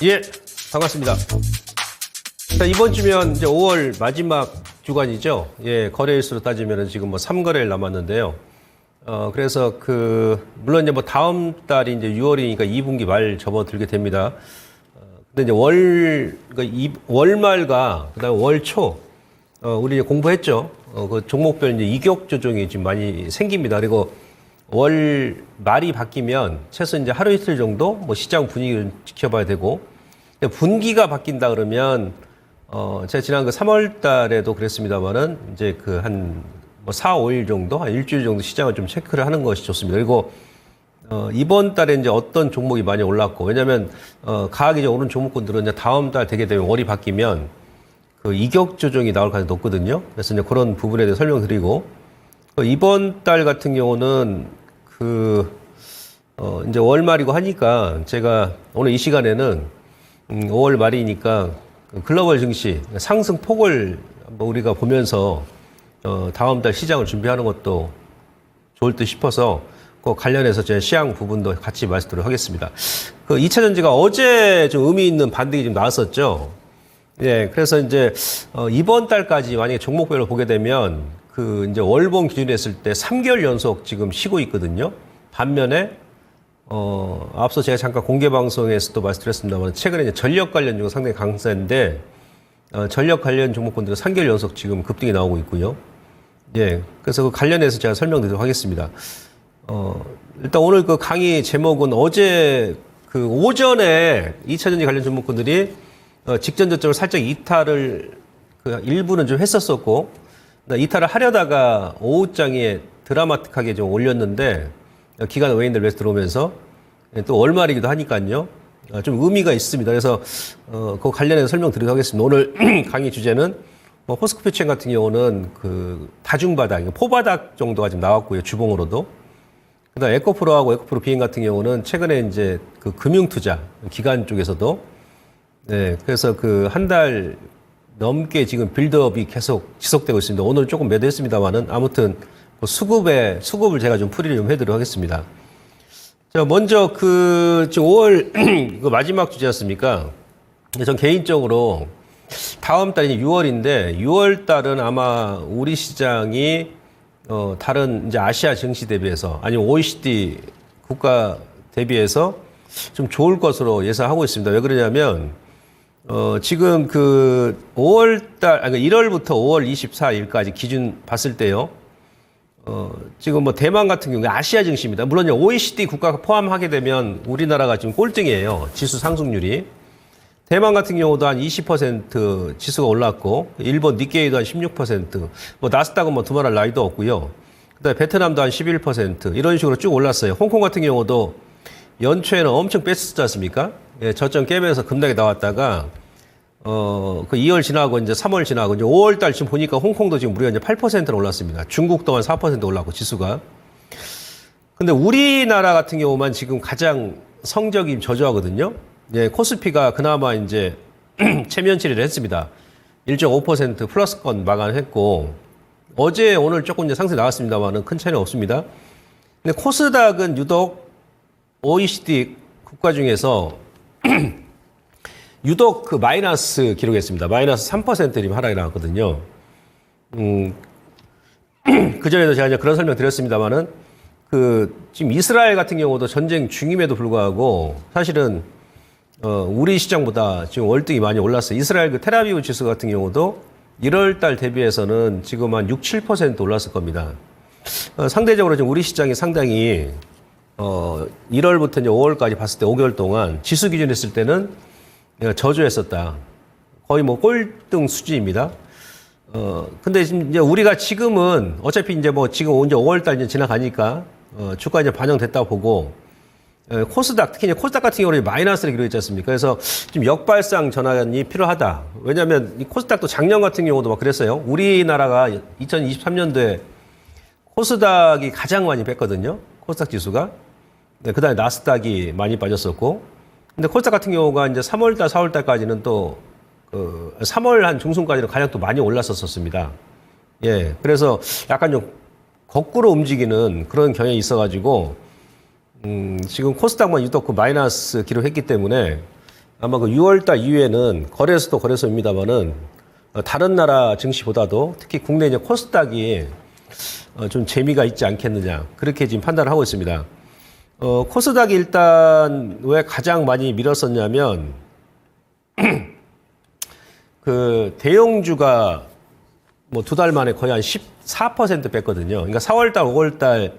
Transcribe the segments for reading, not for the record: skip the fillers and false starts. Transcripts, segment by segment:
예, 반갑습니다. 자, 이번 주면 이제 5월 마지막 주간이죠. 예, 거래일수로 따지면 지금 뭐 3거래일 남았는데요. 그래서 물론 이제 뭐 다음 달이 이제 6월이니까 2분기 말 접어들게 됩니다. 근데 이제 월말과 그다음에 월 초, 우리 이제 공부했죠. 그 종목별 이제 이격 조정이 지금 많이 생깁니다. 그리고 월 말이 바뀌면 최소 이제 하루 이틀 정도 뭐 시장 분위기를 지켜봐야 되고, 분기가 바뀐다 그러면 제가 지난 3월 달에도 그랬습니다만은 이제 뭐 4, 5일 정도, 한 일주일 정도 시장을 좀 체크를 하는 것이 좋습니다. 그리고 이번 달에 이제 어떤 종목이 많이 올랐고, 왜냐하면 가격이 이제 오른 종목군들은 이제 다음 달 되게 되면 월이 바뀌면 그 이격 조정이 나올 가능성이 높거든요. 그래서 이제 그런 부분에 대해 설명드리고, 이번 달 같은 경우는 이제 월말이고 하니까 제가 오늘 이 시간에는 5월 말이니까 글로벌 증시 상승 폭을 한번 우리가 보면서 다음 달 시장을 준비하는 것도 좋을 듯 싶어서 그 관련해서 제 시황 부분도 같이 말씀드리도록 하겠습니다. 2차 전지가 어제 좀 의미 있는 반등이 좀 나왔었죠. 예, 그래서 이제 이번 달까지 만약에 종목별로 보게 되면 이제 월봉 기준으로 했을 때 3개월 연속 지금 쉬고 있거든요. 반면에 앞서 제가 잠깐 공개 방송에서도 말씀드렸습니다만 최근에 이제 전력 관련 중에 상당히 강세인데 전력 관련 종목군들은 3개월 연속 지금 급등이 나오고 있고요. 예, 그래서 그 관련해서 제가 설명드리도록 하겠습니다. 일단 오늘 그 강의 제목은 어제 오전에 2차전지 관련 종목군들이 직전 저점을 살짝 이탈을 일부는 좀 했었었고, 이탈을 하려다가 오후장에 드라마틱하게 좀 올렸는데 기관 외인들 매수 들어오면서 또 월말이기도 하니까요. 좀 의미가 있습니다. 그래서 그 관련해서 설명드리도록 하겠습니다. 오늘 강의 주제는 뭐 포스코퓨처 같은 경우는 다중바닥, 포바닥 정도가 지금 나왔고요. 주봉으로도. 그다음 에코프로하고 에코프로 비행 같은 경우는 최근에 이제 금융투자 기관 쪽에서도 네, 그래서 한 달 넘게 지금 빌드업이 계속 지속되고 있습니다. 오늘 조금 매도했습니다만은 아무튼 수급을 제가 좀 풀이를 좀 해드리도록 하겠습니다. 자, 먼저 지금 5월 마지막 주제였습니까? 전 개인적으로 다음 달이 6월인데 6월 달은 아마 우리 시장이 다른 이제 아시아 증시 대비해서 아니면 OECD 국가 대비해서 좀 좋을 것으로 예상하고 있습니다. 왜 그러냐면 지금 5월달, 그러니까 1월부터 5월 24일까지 기준 봤을 때요. 지금 뭐 대만 같은 경우에 아시아 증시입니다. 물론 OECD 국가가 포함하게 되면 우리나라가 지금 꼴등이에요. 지수 상승률이. 대만 같은 경우도 한 20% 지수가 올랐고, 일본 니케이도 한 16%, 뭐 나스닥은 뭐 두말할 나위도 없고요. 그다음에 베트남도 한 11%, 이런 식으로 쭉 올랐어요. 홍콩 같은 경우도 연초에는 엄청 뺐었지 않습니까? 예, 저점 깨면서 급락이 나왔다가 2월 지나고 이제 3월 지나고 이제 5월 달 지금 보니까 홍콩도 지금 무려 이제 8%로 올랐습니다. 중국도 한 4% 올랐고 지수가. 근데 우리나라 같은 경우만 지금 가장 성적이 저조하거든요. 예, 코스피가 그나마 이제 체면 처리를 했습니다. 1.5% 플러스권 마감했고, 어제 오늘 조금 이제 상승 나왔습니다만은 큰 차이는 없습니다. 근데 코스닥은 유독 OECD 국가 중에서 유독 마이너스 기록했습니다. 마이너스 3% 하락이 나왔거든요. 그전에도 제가 이제 그런 설명 드렸습니다만은 지금 이스라엘 같은 경우도 전쟁 중임에도 불구하고 사실은 우리 시장보다 지금 월등히 많이 올랐어요. 이스라엘 텔아비브 지수 같은 경우도 1월 달 대비해서는 지금 한 6, 7% 올랐을 겁니다. 상대적으로 지금 우리 시장이 상당히 1월부터 이제 5월까지 봤을 때 5개월 동안 지수 기준 했을 때는 저조했었다. 거의 뭐 꼴등 수준입니다. 근데 지금 이제 우리가 지금은 어차피 이제 뭐 지금 이제 5월달 이제 지나가니까 주가 이제 반영됐다고 보고, 코스닥, 특히 이제 코스닥 같은 경우는 마이너스를 기록했지 않습니까? 그래서 지금 역발상 전환이 필요하다. 왜냐하면 이 코스닥도 작년 같은 경우도 막 그랬어요. 우리나라가 2023년도에 코스닥이 가장 많이 뺐거든요. 코스닥 지수가. 네, 그 다음에 나스닥이 많이 빠졌었고. 근데 코스닥 같은 경우가 이제 3월달, 4월달까지는 또, 3월 한 중순까지는 가장 또 많이 올랐었습니다. 예. 그래서 약간 좀 거꾸로 움직이는 그런 경향이 있어가지고, 지금 코스닥만 유독 마이너스 기록했기 때문에 아마 그 6월달 이후에는 거래소도 거래소입니다만은 다른 나라 증시보다도 특히 국내 이제 코스닥이 좀 재미가 있지 않겠느냐 그렇게 지금 판단을 하고 있습니다. 코스닥이 일단 왜 가장 많이 밀었었냐면 그 대형주가 뭐 2달 만에 거의 한 14% 뺐거든요. 그러니까 4월달, 5월달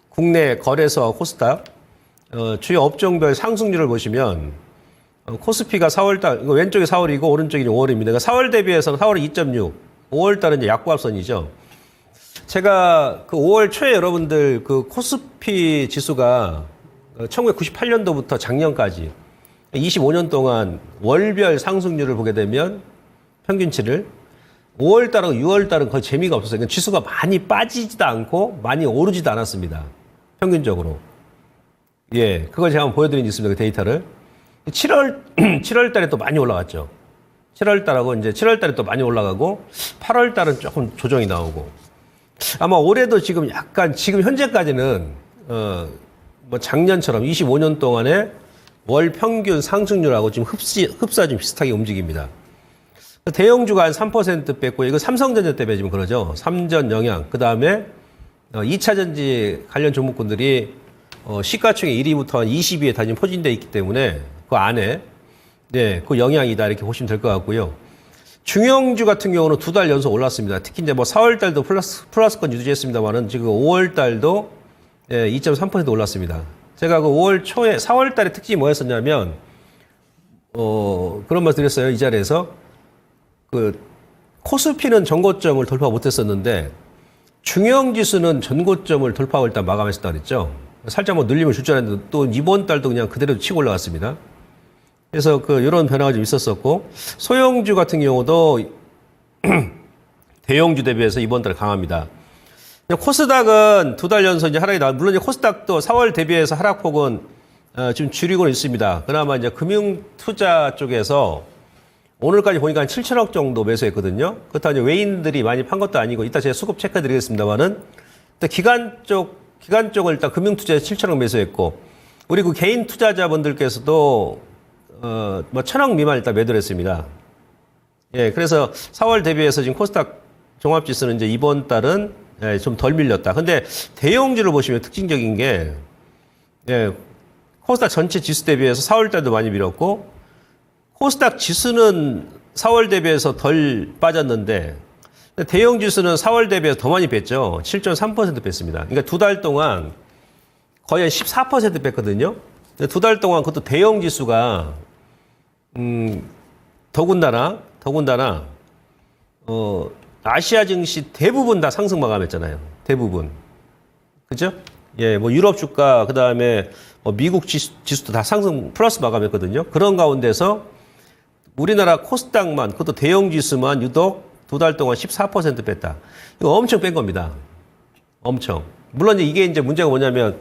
국내 거래소 코스닥 주요 업종별 상승률을 보시면 코스피가 4월달 왼쪽이 4월이고 오른쪽이 5월입니다. 그러니까 4월 대비해서는 4월이 2.6, 5월달은 이제 약보합선이죠. 제가 그 5월 초에 여러분들 그 코스피 지수가 1998년도부터 작년까지 25년 동안 월별 상승률을 보게 되면 평균치를 5월달하고 6월달은 거의 재미가 없었어요. 그러니까 지수가 많이 빠지지도 않고 많이 오르지도 않았습니다. 평균적으로. 예, 그걸 제가 한번 보여드린 게 있습니다. 그 데이터를. 7월 달에 또 많이 올라갔죠. 7월 달하고 이제 7월 달에 또 많이 올라가고 8월 달은 조금 조정이 나오고 아마 올해도 지금 약간 지금 현재까지는 뭐 작년처럼 25년 동안의 월 평균 상승률하고 지금 흡사 좀 비슷하게 움직입니다. 대형주가 한 3% 뺐고 이거 삼성전자 때문에 지금 그러죠. 삼전 영양 그다음에 2차 전지 관련 종목군들이 시가총액 1위부터 한 20위에 다 지금 포진되어 있기 때문에 그 안에 네, 그 영향이다 이렇게 보시면 될 것 같고요. 중형주 같은 경우는 2달 연속 올랐습니다. 특히 이제 뭐 4월 달도 플러스권 유지했습니다만은 지금 5월 달도 2.3% 올랐습니다. 제가 그 5월 초에 4월 달에 특징이 뭐였었냐면 그런 말 드렸어요. 이 자리에서 그 코스피는 전고점을 돌파 못했었는데 중형지수는 전고점을 돌파하고 일단 마감했었다 그랬죠. 살짝 뭐 눌림을 줄 줄 알았는데 또 이번 달도 그냥 그대로 치고 올라갔습니다. 그래서 그 이런 변화가 좀 있었었고 소형주 같은 경우도 대형주 대비해서 이번 달 강합니다. 코스닥은 2달 연속 이제 하락이 나. 물론 이제 코스닥도 4월 대비해서 하락폭은 지금 줄이고는 있습니다. 그나마 이제 금융투자 쪽에서 오늘까지 보니까 한 7천억 정도 매수했거든요. 그렇다고 이제 외인들이 많이 판 것도 아니고 이따 제가 수급 체크해드리겠습니다만은 기관 쪽을 일단 금융투자에 7천억 매수했고 우리 그 개인 투자자분들께서도 뭐 1,000억 미만 일단 매도를 했습니다. 예, 그래서 4월 대비해서 지금 코스닥 종합지수는 이제 이번 달은 좀 덜 밀렸다. 근데 대형주를 보시면 특징적인 게 코스닥 전체 지수 대비해서 4월 달도 많이 밀었고 코스닥 지수는 4월 대비해서 덜 빠졌는데 대형 지수는 4월 대비해서 더 많이 뺐죠. 7.3% 뺐습니다. 그러니까 2달 동안 거의 한 14% 뺐거든요. 2달 동안 그것도 대형 지수가 더군다나 아시아 증시 대부분 다 상승 마감했잖아요. 대부분. 그죠? 예, 뭐 유럽 주가 그다음에 미국 지수도 다 상승 플러스 마감했거든요. 그런 가운데서 우리나라 코스닥만 그것도 대형 지수만 유독 2달 동안 14% 뺐다. 이거 엄청 뺀 겁니다. 엄청. 물론 이게 이제 문제가 뭐냐면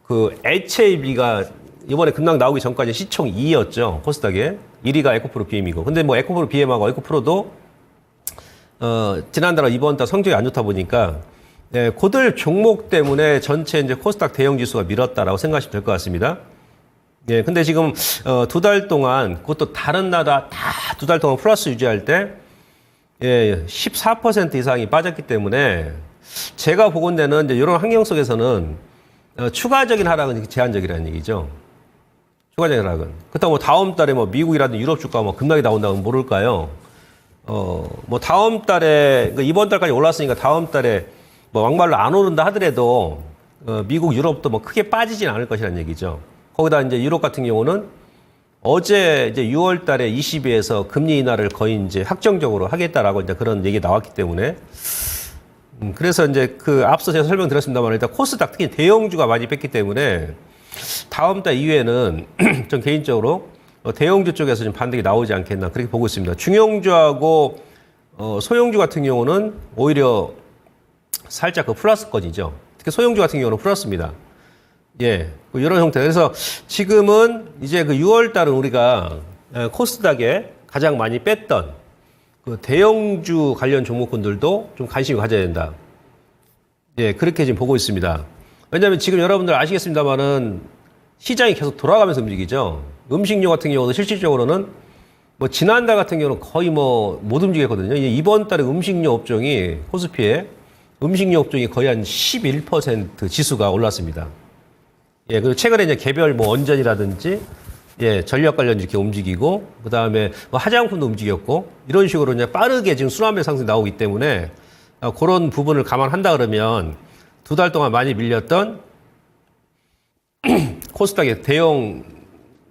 그 HAB가 이번에 급락 나오기 전까지 시총 2위였죠. 코스닥에. 1위가 에코프로 BM이고. 근데 뭐 에코프로 BM하고 에코프로도 지난달과 이번 달 성적이 안 좋다 보니까 고들 종목 때문에 전체 이제 코스닥 대형 지수가 밀었다라고 생각하시면 될 것 같습니다. 예, 근데 지금 2달 동안 그것도 다른 나라 다 2달 동안 플러스 유지할 때 14% 이상이 빠졌기 때문에 제가 보건대는 이제 이런 환경 속에서는 추가적인 하락은 제한적이라는 얘기죠. 추가적인 하락은. 그렇다고 뭐 다음 달에 뭐 미국이라든지 유럽 주가 뭐 급락이 나온다면 모를까요? 뭐 다음 달에 이번 달까지 올랐으니까 다음 달에 뭐 막말로 안 오른다 하더라도 미국 유럽도 뭐 크게 빠지진 않을 것이라는 얘기죠. 거기다 이제 유럽 같은 경우는 어제 이제 6월 달에 20위에서 금리 인하를 거의 이제 확정적으로 하겠다라고 이제 그런 얘기 나왔기 때문에 그래서 이제 그 앞서 제가 설명드렸습니다만 일단 코스닥 특히 대형주가 많이 뺐기 때문에 다음 달 이후에는 전 개인적으로 대형주 쪽에서 좀 반등이 나오지 않겠나 그렇게 보고 있습니다. 중형주하고 소형주 같은 경우는 오히려 살짝 그 플러스권이죠. 특히 소형주 같은 경우는 플러스입니다. 예, 이런 형태. 그래서 지금은 이제 그 6월 달은 우리가 코스닥에 가장 많이 뺐던 그 대형주 관련 종목군들도 좀 관심을 가져야 된다. 예, 그렇게 지금 보고 있습니다. 왜냐하면 지금 여러분들 아시겠습니다만은 시장이 계속 돌아가면서 움직이죠. 음식료 같은 경우도 실질적으로는 뭐 지난달 같은 경우는 거의 뭐 못 움직였거든요. 이번 달에 음식료 업종이 코스피에 음식료 업종이 거의 한 11% 지수가 올랐습니다. 예, 그리고 최근에 이제 개별 뭐 원전이라든지 예, 전력 관련 이렇게 움직이고 그다음에 뭐 화장품도 움직였고 이런 식으로 이제 빠르게 지금 순환매 상승이 나오기 때문에 그런 부분을 감안한다 그러면 두 달 동안 많이 밀렸던 코스닥의 대형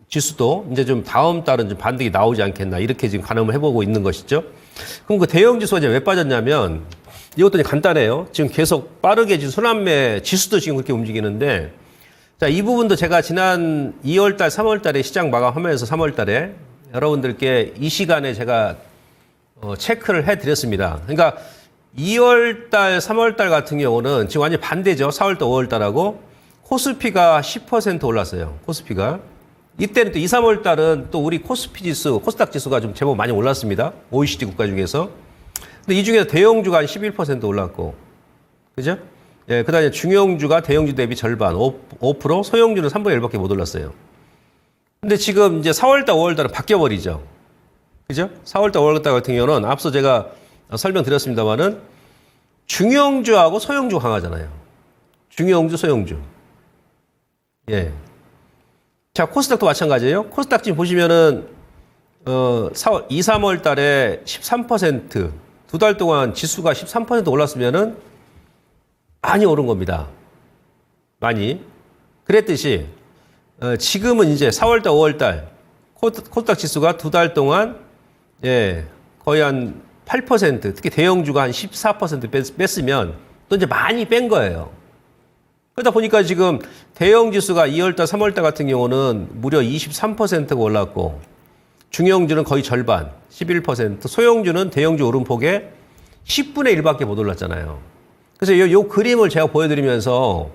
지수도 이제 좀 다음 달은 좀 반등이 나오지 않겠나 이렇게 지금 가늠을 해보고 있는 것이죠. 그럼 그 대형 지수가 이제 왜 빠졌냐면 이것도 간단해요. 지금 계속 빠르게 지금 순환매 지수도 지금 그렇게 움직이는데 자, 이 부분도 제가 지난 2월 달, 3월 달에 시장 마감하면서 3월 달에 여러분들께 이 시간에 제가 체크를 해 드렸습니다. 그러니까 2월 달, 3월 달 같은 경우는 지금 완전히 반대죠. 4월 달, 5월 달하고 코스피가 10% 올랐어요. 코스피가. 이때는 또 2, 3월 달은 또 우리 코스피 지수, 코스닥 지수가 좀 제법 많이 올랐습니다. OECD 국가 중에서. 근데 이 중에서 대형주가 한 11% 올랐고. 그죠? 예, 그 다음에 중형주가 대형주 대비 절반, 5%, 소형주는 3분의 1밖에 못 올랐어요. 근데 지금 이제 4월달, 5월달은 바뀌어버리죠. 그죠? 4월달, 5월달 같은 경우는 앞서 제가 설명드렸습니다만은 중형주하고 소형주 강하잖아요. 중형주, 소형주. 예. 자, 코스닥도 마찬가지예요. 코스닥 지금 보시면은, 2, 3월 달에 13%, 두 달 동안 지수가 13% 올랐으면은 많이 오른 겁니다. 많이. 그랬듯이 지금은 이제 4월달, 5월달 코스닥 지수가 두 달 동안 예, 거의 한 8%, 특히 대형주가 한 14% 뺐으면 또 이제 많이 뺀 거예요. 그러다 보니까 지금 대형 지수가 2월달, 3월달 같은 경우는 무려 23%가 올랐고 중형주는 거의 절반, 11%, 소형주는 대형주 오름폭에 10분의 1밖에 못 올랐잖아요. 그래서 요 그림을 제가 보여드리면서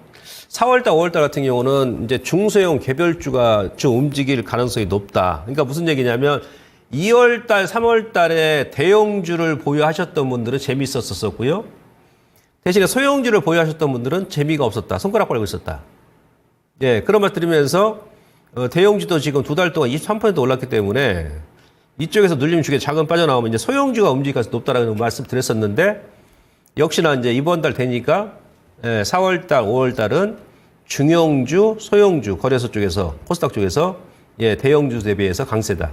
4월달, 5월달 같은 경우는 이제 중소형 개별주가 좀 움직일 가능성이 높다. 그러니까 무슨 얘기냐면 2월달, 3월달에 대형주를 보유하셨던 분들은 재미있었었고요. 대신에 소형주를 보유하셨던 분들은 재미가 없었다. 손가락 벌고 있었다. 예, 그런 말 들으면서 대형주도 지금 두 달 동안 23% 올랐기 때문에 이쪽에서 눌림 주게 자금 빠져나오면 이제 소형주가 움직일 가능성이 높다라는 말씀 드렸었는데 역시나 이제 이번 달 되니까 4월 달, 5월 달은 중형주, 소형주 거래소 쪽에서 코스닥 쪽에서 예, 대형주 대비해서 강세다.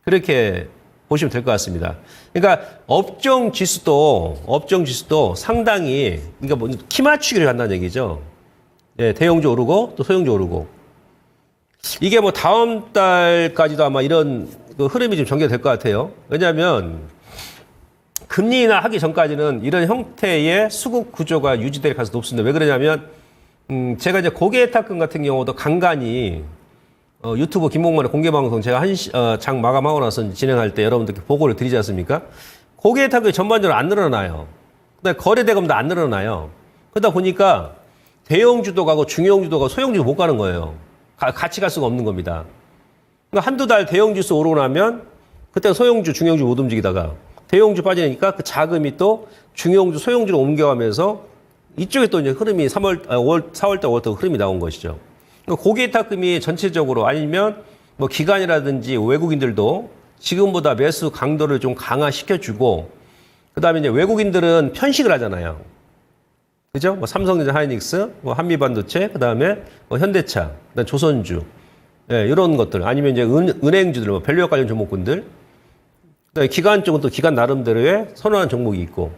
그렇게 보시면 될 것 같습니다. 그러니까 업종 지수도 상당히 그러니까 뭐 키 맞추기를 한다는 얘기죠. 예, 대형주 오르고 또 소형주 오르고 이게 뭐 다음 달까지도 아마 이런 그 흐름이 좀 전개될 것 같아요. 왜냐하면 금리 인하 하기 전까지는 이런 형태의 수급 구조가 유지될 가능성이 높습니다. 왜 그러냐면 제가 이제 고객예탁금 같은 경우도 간간히 유튜브 김봉만의 공개방송 제가 장 마감하고 나서 진행할 때 여러분들께 보고를 드리지 않습니까? 고객예탁금이 전반적으로 안 늘어나요. 근데 거래대금도 안 늘어나요. 그러다 보니까 대형주도 가고 중형주도 가고 소형주도 못 가는 거예요. 같이 갈 수가 없는 겁니다. 그러니까 한두 달 대형주수 오르고 나면 그때 소형주, 중형주 못 움직이다가 대형주 빠지니까 그 자금이 또 중형주, 소형주로 옮겨가면서 이쪽에 또 이제 흐름이 4월달, 5월달 흐름이 나온 것이죠. 그러니까 고객예탁금이 전체적으로 아니면 뭐 기관이라든지 외국인들도 지금보다 매수 강도를 좀 강화시켜주고 그다음에 이제 외국인들은 편식을 하잖아요. 그죠? 뭐 삼성전자, 하이닉스, 뭐 한미반도체, 그다음에 뭐 현대차, 그다음 조선주, 예, 이런 것들 아니면 이제 은행주들, 뭐 밸류업 관련 종목군들, 그다음에 기관 쪽은 또 기관 나름대로의 선호하는 종목이 있고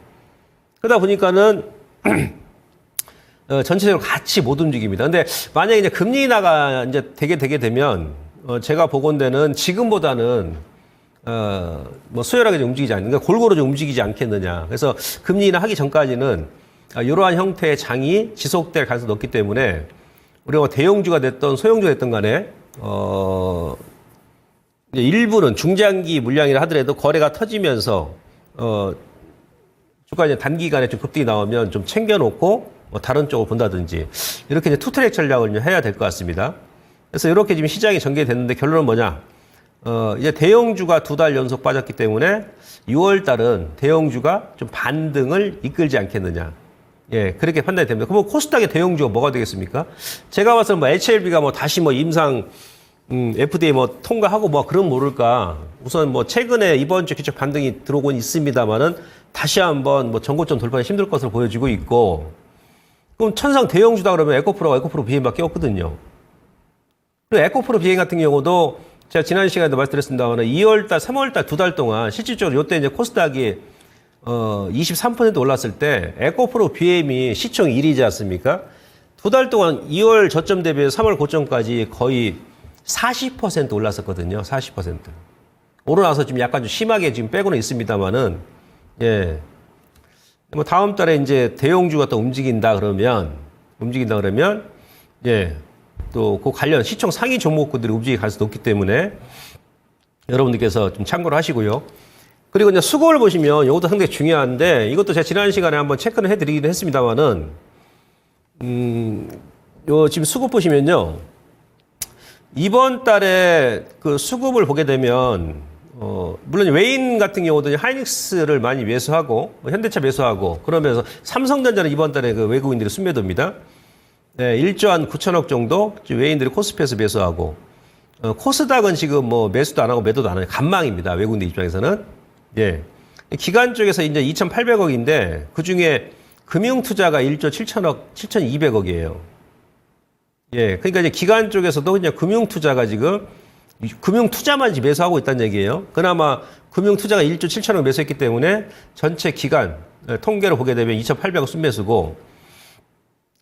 그러다 보니까는 전체적으로 같이 못 움직입니다. 근데 만약에 이제 금리 인하가 이제 되게 되면 제가 보건대는 지금보다는 뭐 수열하게 좀 움직이지 않는, 그러니까 골고루 좀 움직이지 않겠느냐. 그래서 금리 인하 하기 전까지는 이러한 형태의 장이 지속될 가능성이 높기 때문에 우리가 대형주가 됐던 소형주가 됐던 간에 일부는 중장기 물량이라 하더라도 거래가 터지면서 주가 이제 단기간에 좀 급등이 나오면 좀 챙겨놓고 뭐 다른 쪽을 본다든지 이렇게 이제 투트랙 전략을 해야 될 것 같습니다. 그래서 이렇게 지금 시장이 전개됐는데 결론은 뭐냐? 이제 대형주가 두 달 연속 빠졌기 때문에 6월 달은 대형주가 좀 반등을 이끌지 않겠느냐. 예, 그렇게 판단이 됩니다. 그럼 코스닥의 대형주가 뭐가 되겠습니까? 제가 봐서 뭐 HLB가 뭐 다시 뭐 임상 FDA 뭐 통과하고 뭐 그런 모를까. 우선 뭐 최근에 이번 주 기적 반등이 들어오곤 있습니다만은 다시 한번 뭐 전고점 돌파가 힘들 것으로 보여지고 있고. 그럼 천상 대형주다 그러면 에코프로 비행밖에 없거든요. 그리고 에코프로 비행 같은 경우도 제가 지난 시간에도 말씀드렸습니다만 2월달, 3월달 두 달 동안 실질적으로 이때 이제 코스닥이 23% 올랐을 때 에코프로 BM이 시총 1위지 않습니까? 두 달 동안 2월 저점 대비해서 3월 고점까지 거의 40% 올랐었거든요. 40%. 오르나서 지금 약간 좀 심하게 지금 빼고는 있습니다만은, 예. 뭐 다음 달에 이제 대형주가 또 움직인다 그러면, 예. 또 그 관련 시총 상위 종목군들이 움직일 가능성이 높기 때문에 여러분들께서 좀 참고를 하시고요. 그리고 이제 수급을 보시면 이것도 상당히 중요한데 이것도 제가 지난 시간에 한번 체크를 해드리긴 했습니다만은, 요 지금 수급 보시면요. 이번 달에 그 수급을 보게 되면, 물론 외인 같은 경우도 하이닉스를 많이 매수하고, 현대차 매수하고, 그러면서 삼성전자는 이번 달에 그 외국인들이 순매도입니다. 네, 1조 한 9천억 정도 외인들이 코스피에서 매수하고, 코스닥은 지금 뭐 매수도 안 하고 매도도 안 하고 간망입니다. 외국인들 입장에서는. 예. 기관 쪽에서 이제 2,800억인데 그 중에 금융투자가 1조 7천억, 7,200억이에요. 예. 그러니까 이제 기관 쪽에서도 그냥 금융투자가 지금 금융투자만 매수하고 있다는 얘기예요. 그나마 금융투자가 1조 7천억 매수했기 때문에 전체 기관 통계를 보게 되면 2,800억 순매수고,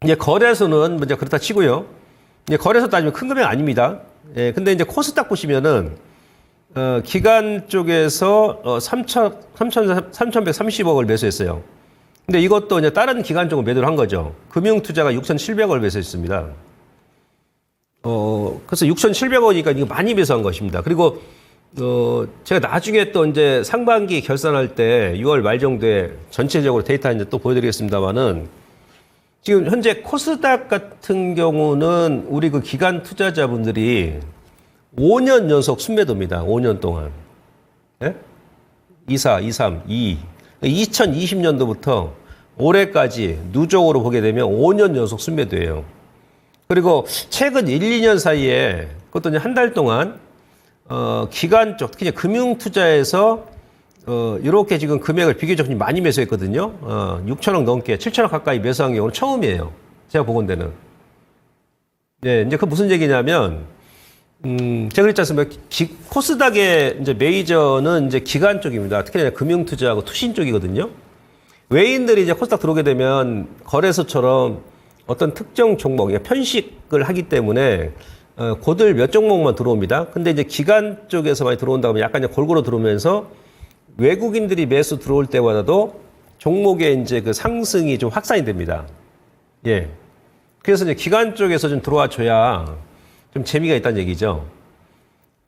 이제 거래소는 먼저 그렇다 치고요. 이제 거래소 따지면 큰 금액 아닙니다. 예, 근데 이제 코스닥 보시면은, 기관 쪽에서 3,130억을 매수했어요. 근데 이것도 이제 다른 기관 쪽으로 매도를 한 거죠. 금융투자가 6,700억을 매수했습니다. 그래서 6,700억이니까 이거 많이 매수한 것입니다. 그리고, 제가 나중에 또 이제 상반기 결산할 때 6월 말 정도에 전체적으로 데이터 이제 또 보여드리겠습니다만은, 지금 현재 코스닥 같은 경우는 우리 그 기관 투자자분들이 5년 연속 순매도입니다. 5년 동안. 예? 24, 23, 22. 2020년도부터 올해까지 누적으로 보게 되면 5년 연속 순매도예요. 그리고 최근 1, 2년 사이에 그것도 이제 한 달 동안 기관 쪽, 특히 금융투자에서 이렇게 지금 금액을 비교적 많이 매수했거든요. 6천억 넘게, 7천억 가까이 매수한 경우는 처음이에요. 제가 보건대는. 네, 이제 그 무슨 얘기냐면, 제가 그랬지 않습니까? 코스닥의 이제 메이저는 이제 기관 쪽입니다. 특히 금융투자하고 투신 쪽이거든요. 외인들이 이제 코스닥 들어오게 되면 거래소처럼 어떤 특정 종목, 편식을 하기 때문에 고들 몇 종목만 들어옵니다. 근데 이제 기관 쪽에서 많이 들어온다 하면 약간 골고루 들어오면서 외국인들이 매수 들어올 때마다도 종목의 이제 그 상승이 좀 확산이 됩니다. 예. 그래서 이제 기관 쪽에서 좀 들어와 줘야 좀 재미가 있다는 얘기죠.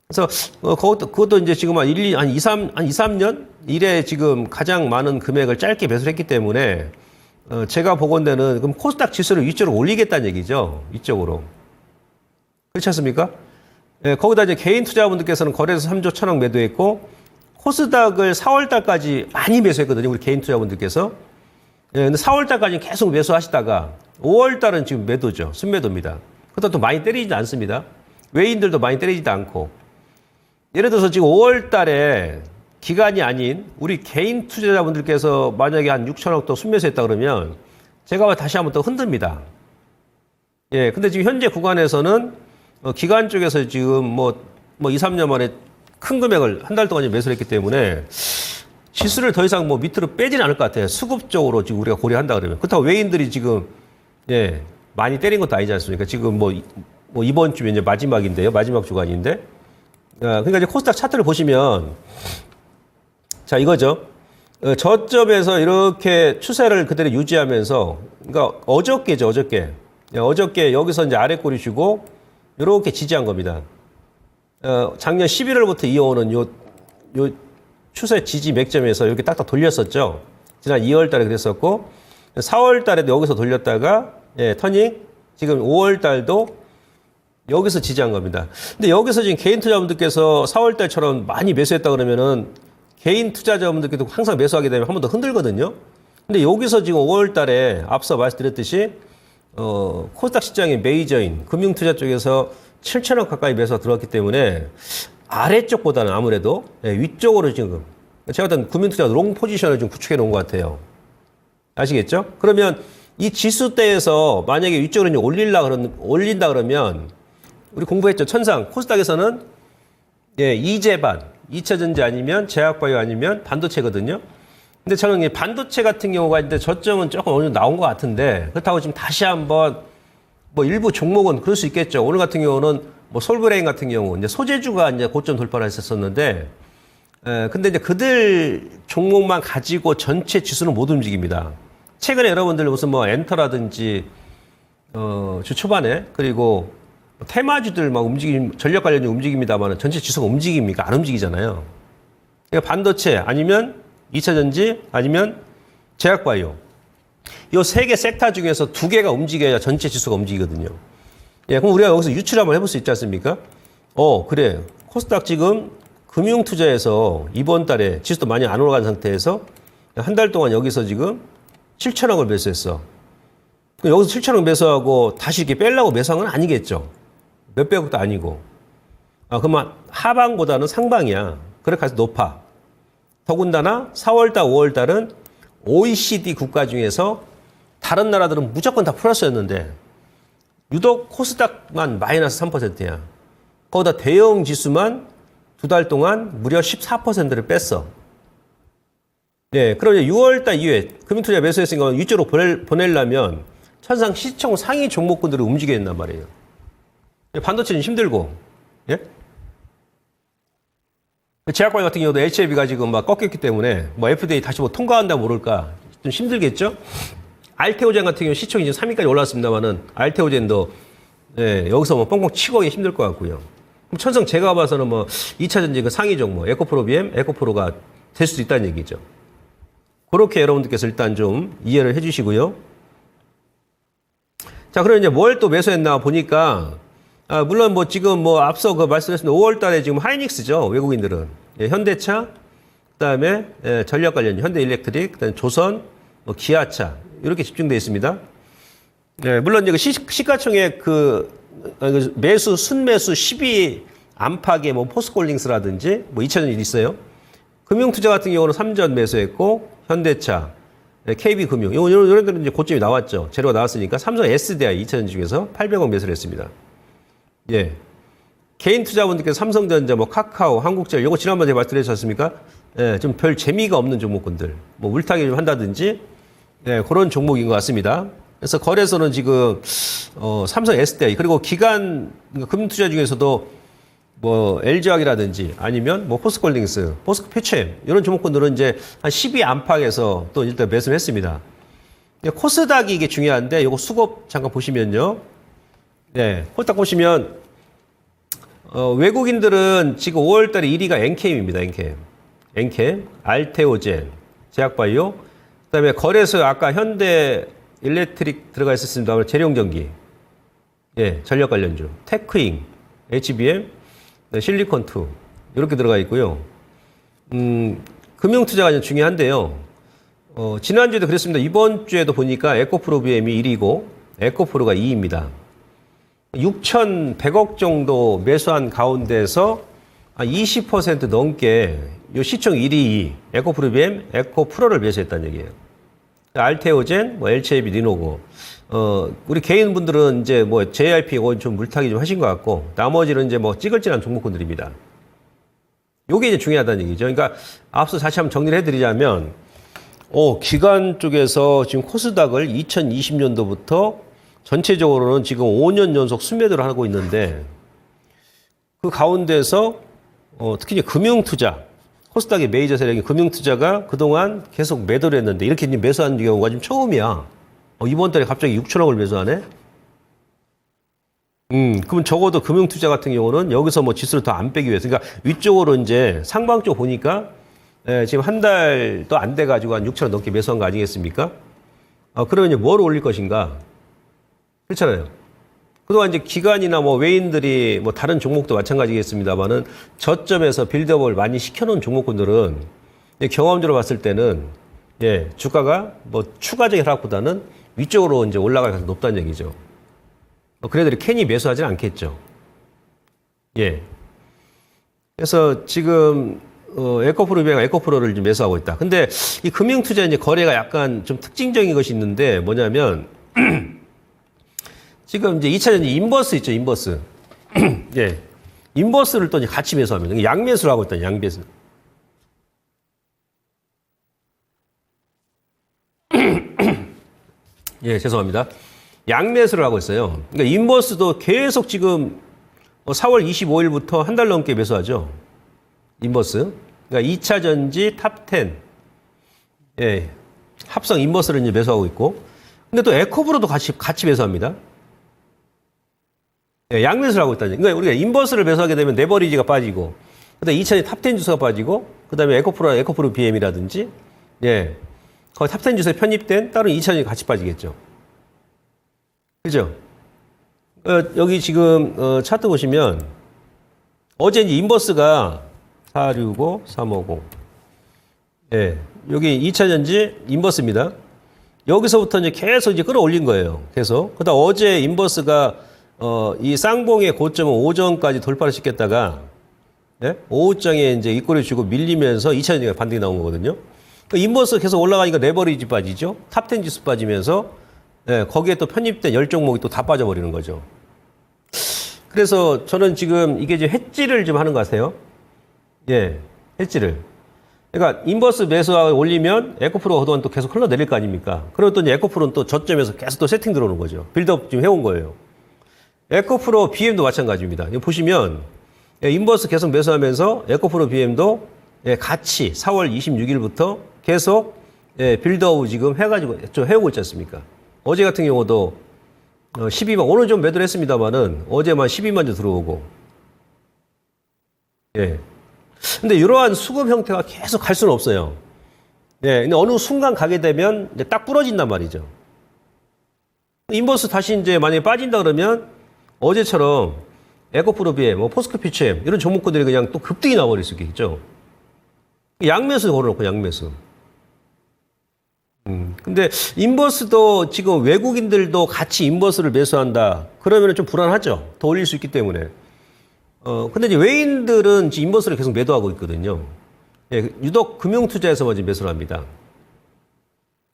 그래서 그것도 이제 지금 한 2, 3년 이래 지금 가장 많은 금액을 짧게 매수를 했기 때문에 제가 보건대는 그럼 코스닥 지수를 위쪽으로 올리겠다는 얘기죠. 위쪽으로. 그렇지 않습니까? 예, 거기다 이제 개인 투자분들께서는 거래소 3조 1천억 매도했고 코스닥을 4월 달까지 많이 매수했거든요. 우리 개인 투자분들께서. 예, 근데 4월 달까지 계속 매수하시다가 5월 달은 지금 매도죠. 순매도입니다. 그것도 또 많이 때리지도 않습니다. 외인들도 많이 때리지도 않고. 예를 들어서 지금 5월 달에 기간이 아닌 우리 개인 투자자분들께서 만약에 한 6천억 또 순매수했다 그러면 제가 다시 한번 또 흔듭니다. 예, 근데 지금 현재 구간에서는 기관 쪽에서 지금 뭐 2, 3년 만에 큰 금액을 한 달 동안 매수를 했기 때문에 지수를 더 이상 뭐 밑으로 빼지는 않을 것 같아요. 수급적으로 지금 우리가 고려한다 그러면. 그렇다고 외인들이 지금, 예, 많이 때린 것도 아니지 않습니까? 지금 뭐 이번 주면 이제 마지막인데요. 마지막 주간인데. 그러니까 이제 코스닥 차트를 보시면, 자, 이거죠. 저점에서 이렇게 추세를 그대로 유지하면서, 그러니까 어저께죠, 어저께. 어저께 여기서 이제 아래 꼬리 주고, 이렇게 지지한 겁니다. 작년 11월부터 이어오는 요 추세 지지 맥점에서 이렇게 딱딱 돌렸었죠. 지난 2월 달에 그랬었고, 4월 달에도 여기서 돌렸다가, 예, 터닝, 지금 5월 달도 여기서 지지한 겁니다. 근데 여기서 지금 개인 투자분들께서 4월 달처럼 많이 매수했다 그러면은 개인 투자자분들께도 항상 매수하게 되면 한 번 더 흔들거든요. 근데 여기서 지금 5월 달에 앞서 말씀드렸듯이 코스닥 시장의 메이저인 금융투자 쪽에서 7천억 가까이 매수가 들어왔기 때문에 아래쪽보다는 아무래도 위쪽으로 지금 제가 어떤 금융투자 롱 포지션을 좀 구축해 놓은 것 같아요. 아시겠죠? 그러면 이 지수대에서 만약에 위쪽으로 이제 올린다 그러면 우리 공부했죠. 천상 코스닥에서는 이재반, 2차전지 아니면 제약바이오 아니면 반도체거든요. 근데 저는 반도체 같은 경우가 이제 저점은 조금 어느 정도 나온 것 같은데 그렇다고 지금 다시 한번 뭐 일부 종목은 그럴 수 있겠죠. 오늘 같은 경우는 뭐 솔브레인 같은 경우 이제 소재주가 이제 고점 돌파를 했었는데 근데 이제 그들 종목만 가지고 전체 지수는 못 움직입니다. 최근에 여러분들 무슨 뭐 엔터라든지 주 초반에 그리고 테마주들 막 전력 관련주 움직입니다만 전체 지수가 움직입니까? 안 움직이잖아요. 그러니까 반도체 아니면 2차전지 아니면 제약바이오 이 세 개 섹터 중에서 두 개가 움직여야 전체 지수가 움직이거든요. 예, 그럼 우리가 여기서 유추를 한번 해볼 수 있지 않습니까? 그래. 코스닥 지금 금융투자에서 이번 달에 지수도 많이 안 올라간 상태에서 한 달 동안 여기서 지금 7천억을 매수했어. 그럼 여기서 7천억 매수하고 다시 이렇게 빼려고 매수한 건 아니겠죠. 몇백억도 아니고. 그러면 하방보다는 상방이야. 그래 가서 높아. 더군다나 4월달, 5월달은 OECD 국가 중에서 다른 나라들은 무조건 다 플러스였는데 유독 코스닥만 마이너스 3%야. 거기다 대형 지수만 두 달 동안 무려 14%를 뺐어. 네, 그럼 이제 6월달 이후에 금융투자 매수했으니까 위쪽으로 보내려면 천상 시총 상위 종목군들을 움직여야 된단 말이에요. 반도체는 힘들고, 예? 제약바이오 같은 경우도 HLB가 지금 막 꺾였기 때문에 뭐 FDA 다시 뭐 통과한다 모를까 좀 힘들겠죠? 알테오젠 같은 경우 시총이 이제 3위까지 올랐습니다만은 알테오젠도 여기서 뭐 뻥뻥 치고 하기 힘들 것 같고요. 그럼 천성 제가 봐서는 뭐 2차전지 그 상위 종목 에코프로 BM, 에코프로가 될 수도 있다는 얘기죠. 그렇게 여러분들께서 일단 좀 이해를 해주시고요. 자, 그럼 이제 뭘 또 매수했나 보니까 물론 뭐 지금 뭐 앞서 그 말씀드렸습니다. 5월 달에 지금 하이닉스죠. 외국인들은. 현대차, 그다음에 전력 관련 현대일렉트릭, 그다음에 조선, 뭐 기아차 이렇게 집중되어 있습니다. 물론 이제 그 시가총액 매수 순매수 10위 안팎의 뭐 포스코홀딩스라든지 뭐 2차전지 있어요. 금융투자 같은 경우는 3전 매수했고 현대차, KB금융 이런 데는 이제 고점이 나왔죠. 재료가 나왔으니까 삼성 SDI 2차전지 중에서 800원 매수를 했습니다. 예. 개인 투자분들께서 삼성전자, 뭐 카카오, 한국제일, 요거 지난번에 말씀드렸지 않습니까? 예, 좀 별 재미가 없는 종목군들, 뭐 물타기 좀 한다든지, 그런 종목인 것 같습니다. 그래서 거래소는 지금, 삼성 SDI, 그리고 기관, 금융투자 중에서도 뭐 LG화학이라든지 아니면 뭐 포스코홀딩스, 포스코퓨처엠, 이런 종목군들은 이제 한 10위 안팎에서 또 일단 매수를 했습니다. 코스닥이 이게 중요한데, 요거 수급 잠깐 보시면요. 네, 코스닥 보시면 외국인들은 지금 5월달에 1위가 엔캠입니다. 엔캠, 알테오젠, 제약바이오, 그다음에 거래소 아까 현대 일렉트릭 들어가 있었습니다. 재룡전기, 전력 관련주, 테크잉, HBM, 실리콘2 이렇게 들어가 있고요. 금융투자가 중요한데요. 지난주에도 그랬습니다. 이번 주에도 보니까 에코프로 BM이 1위고 에코프로가 2위입니다. 6,100억 정도 매수한 가운데서 20% 넘게 이 시총 1위 에코프로 BM, 에코프로를 매수했다는 얘기예요. 알테오젠, 뭐 LCAB, 리노고, 우리 개인분들은 이제 뭐 JYP 좀 물타기 좀 하신 것 같고, 나머지는 이제 뭐 찌글찌글한 종목군들입니다. 요게 이제 중요하다는 얘기죠. 그러니까 앞서 다시 한번 정리를 해드리자면, 기관 쪽에서 지금 코스닥을 2020년도부터 전체적으로는 지금 5년 연속 순매도를 하고 있는데 그 가운데서 특히 이제 금융투자, 코스닥의 메이저 세력인 금융투자가 그동안 계속 매도를 했는데 이렇게 매수하는 경우가 지금 처음이야. 이번 달에 갑자기 6천억을 매수하네? 그럼 적어도 금융투자 같은 경우는 여기서 뭐 지수를 더 안 빼기 위해서. 그러니까 위쪽으로 이제 상방 쪽 보니까 지금 한 달도 안 돼가지고 한 6천억 넘게 매수한 거 아니겠습니까? 그러면 이제 뭘 올릴 것인가? 그렇잖아요. 그동안 이제 기관이나 뭐 외인들이 뭐 다른 종목도 마찬가지겠습니다만은 저점에서 빌드업을 많이 시켜놓은 종목군들은 경험적으로 봤을 때는 예, 주가가 뭐 추가적인 하락보다는 위쪽으로 이제 올라갈 가능성이 높다는 얘기죠. 그래도 괜히 매수하지는 않겠죠. 예. 그래서 지금 에코프로비아가 에코프로를 지금 매수하고 있다. 근데 이 금융투자 이제 거래가 약간 좀 특징적인 것이 있는데 뭐냐면 지금 이제 2차전지 인버스 있죠, 인버스. 예. 인버스를 또 이제 같이 매수합니다. 양매수를 하고 있다, 양매수. 예, 죄송합니다. 양매수를 하고 있어요. 그러니까 인버스도 계속 지금 4월 25일부터 한 달 넘게 매수하죠. 인버스. 그러니까 2차 전지 탑10. 예. 합성 인버스를 이제 매수하고 있고. 근데 또 에코브로도 같이 매수합니다. 예, 양매수를 하고 있다니. 그러니까 우리가 인버스를 매수하게 되면 네버리지가 빠지고, 그다음에 2차 전지 탑10 지수가 빠지고, 그다음에 에코프로 BM이라든지, 예. 거기 탑10 지수에 편입된 다른 2차 전지 같이 빠지겠죠. 그죠? 여기 지금 차트 보시면 어제 이제 인버스가 465, 350. 예. 여기 2차 전지 인버스입니다. 여기서부터 이제 계속 이제 끌어올린 거예요. 계속. 그다음 어제 인버스가 이 쌍봉의 고점은 오전까지 돌파를 시켰다가 예? 오후장에 이제 입꼬리 주고 밀리면서 2차 전지가 반등이 나온 거거든요. 인버스 계속 올라가니까 레버리지 빠지죠. 탑10 지수 빠지면서 예, 거기에 또 편입된 10종목이 또 다 빠져버리는 거죠. 그래서 저는 지금 이게 이제 hedge를 좀 하는 거 아세요? 예, hedge를. 그러니까 인버스 매수하고 올리면 에코프로가 그동안 또 계속 흘러내릴 거 아닙니까? 그리고 또 이제 에코프로는 또 저점에서 계속 또 세팅 들어오는 거죠. 빌드업 지금 해온 거예요. 에코프로 BM도 마찬가지입니다. 이거 보시면 예, 인버스 계속 매수하면서 에코프로 BM도 예, 같이 4월 26일부터 계속 예, 빌드업 지금 해가지고 좀 해오고 있지 않습니까? 어제 같은 경우도 12만, 오늘 좀 매도를 했습니다만은 어제만 12만 주 들어오고. 예. 근데 이러한 수급 형태가 계속 갈 수는 없어요. 예. 근데 어느 순간 가게 되면 이제 딱 부러진단 말이죠. 인버스 다시 이제 만약에 빠진다 그러면 어제처럼 에코프로비엠, 뭐 포스코피치엠 이런 종목들이 그냥 또 급등이 나버릴 수 있겠죠. 양매수 걸어놓고 양매수. 근데 인버스도 지금 외국인들도 같이 인버스를 매수한다. 그러면 좀 불안하죠. 더 올릴 수 있기 때문에. 근데 이제 외인들은 지금 인버스를 계속 매도하고 있거든요. 예, 유독 금융투자에서만 지금 매수를 합니다.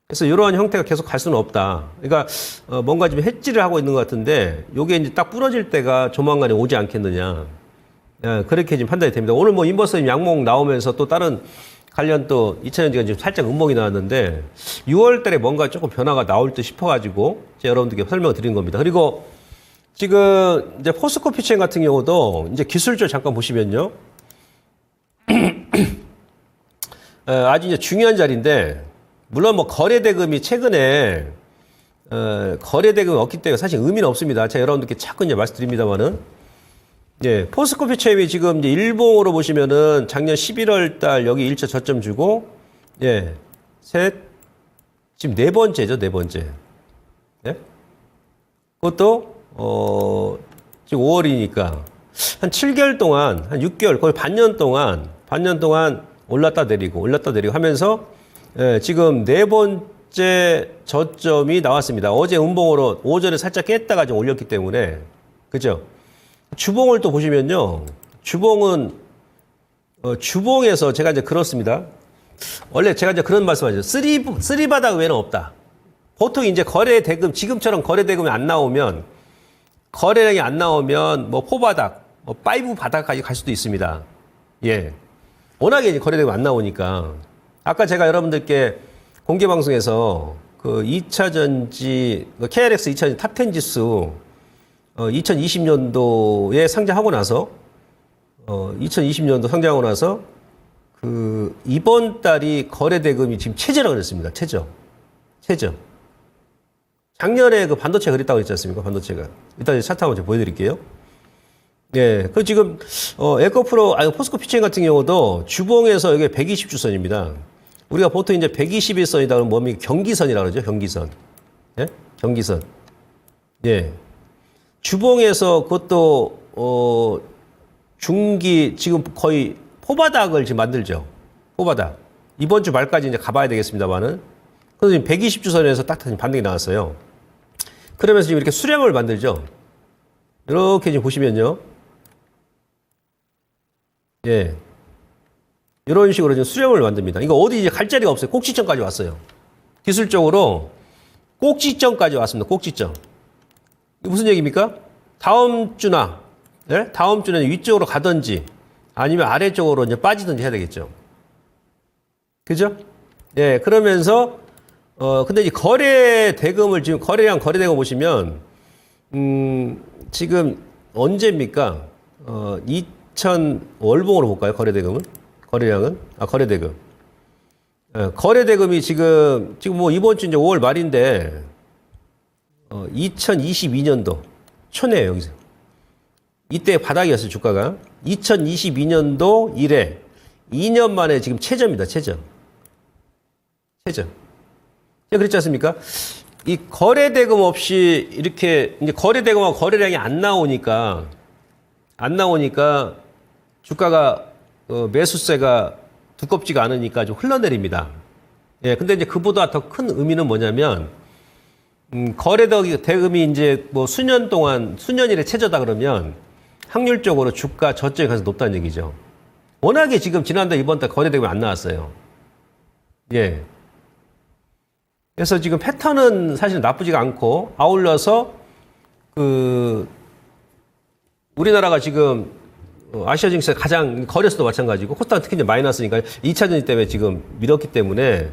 그래서 이러한 형태가 계속 갈 수는 없다. 그러니까 뭔가 지금 hedge를 하고 있는 것 같은데 이게 이제 딱 부러질 때가 조만간에 오지 않겠느냐. 예, 그렇게 지금 판단이 됩니다. 오늘 뭐 인버스 양목 나오면서 또 다른 관련 또 2차전지가 지금 살짝 음봉이 나왔는데 6월 달에 뭔가 조금 변화가 나올 듯 싶어가지고 제가 여러분들께 설명을 드린 겁니다. 그리고 지금 이제 포스코 피치엠 같은 경우도 이제 기술적 잠깐 보시면요. 아주 이제 중요한 자리인데 물론 뭐 거래 대금이 최근에 거래 대금이 없기 때문에 사실 의미는 없습니다. 제가 여러분들께 자꾸 이제 말씀드립니다만은 예, 포스코 피치엠이 지금 이제 일봉으로 보시면은 작년 11월 달 여기 1차 저점 주고 예, 셋 지금 네 번째죠, 네 번째. 예? 그것도 지금 5월이니까 한 7개월 동안, 한 6개월, 거의 반년 동안 올랐다 내리고 하면서 예, 지금 네 번째 저점이 나왔습니다. 어제 음봉으로 오전에 살짝 깼다가 좀 올렸기 때문에 그죠? 주봉을 또 보시면요. 주봉은 주봉에서 제가 이제 그렇습니다. 원래 제가 이제 그런 말씀하죠. 쓰리 바닥 외에는 없다. 보통 이제 거래 대금 지금처럼 거래 대금이 안 나오면 거래량이 안 나오면 뭐 포바닥, 뭐 파이브 바닥까지 갈 수도 있습니다. 예. 워낙에 이제 거래 대금 안 나오니까 아까 제가 여러분들께 공개 방송에서 그 2차 전지 KRX 2차 전지 탑10 지수 2020년도에 상장하고 나서 2020년도 상장하고 나서 그 이번 달이 거래 대금이 지금 최저라고 그랬습니다. 최저. 작년에 그 반도체 그랬다고 했지 않습니까? 반도체가. 이따 차트 한번 제가 보여드릴게요. 예. 그 지금 에코프로 포스코 피치엠 같은 경우도 주봉에서 이게 120주선입니다. 우리가 보통 이제 121선이다 그러면 뭡니까? 경기선이라고 그러죠. 경기선. 예? 경기선. 예. 주봉에서 그것도 중기 지금 거의 포바닥을 지금 만들죠. 포바닥. 이번 주 말까지 이제 가봐야 되겠습니다만은. 그래서 지금 120주 선에서 딱 반등이 나왔어요. 그러면서 지금 이렇게 수렴을 만들죠. 이렇게 지금 보시면요. 예. 이런 식으로 지금 수렴을 만듭니다. 이거 어디 이제 갈 자리가 없어요. 꼭지점까지 왔어요. 기술적으로 꼭지점까지 왔습니다. 꼭지점. 이게 무슨 얘기입니까? 다음 주나, 예? 다음 주는 위쪽으로 가든지 아니면 아래쪽으로 이제 빠지든지 해야 되겠죠. 그죠? 예, 그러면서, 근데 이제 거래 대금을 지금 거래량 거래 대금 보시면, 지금 언제입니까? 월봉으로 볼까요? 거래 대금은? 거래량은? 거래 대금. 거래 대금이 지금 뭐 이번 주 이제 5월 말인데, 2022년도 초네요, 여기서. 이때 바닥이었어요, 주가가. 2022년도 이래 2년 만에 지금 최저입니다, 최저. 최저. 그랬지 않습니까? 이 거래 대금 없이 이렇게 이제 거래 대금하고 거래량이 안 나오니까 주가가 매수세가 두껍지가 않으니까 좀 흘러내립니다. 예, 근데 이제 그보다 더 큰 의미는 뭐냐면 거래 대금이 이제 뭐 수년일의 최저다 그러면 확률적으로 주가 저점이 가서 높다는 얘기죠. 워낙에 지금 지난달 이번 달 거래 대금이 안 나왔어요. 예. 그래서 지금 패턴은 사실 나쁘지가 않고 아울러서 우리나라가 지금 아시아 증시에서 가장 거래수도 마찬가지고 코스닥은 특히 이제 마이너스니까 2차 전지 때문에 지금 밀었기 때문에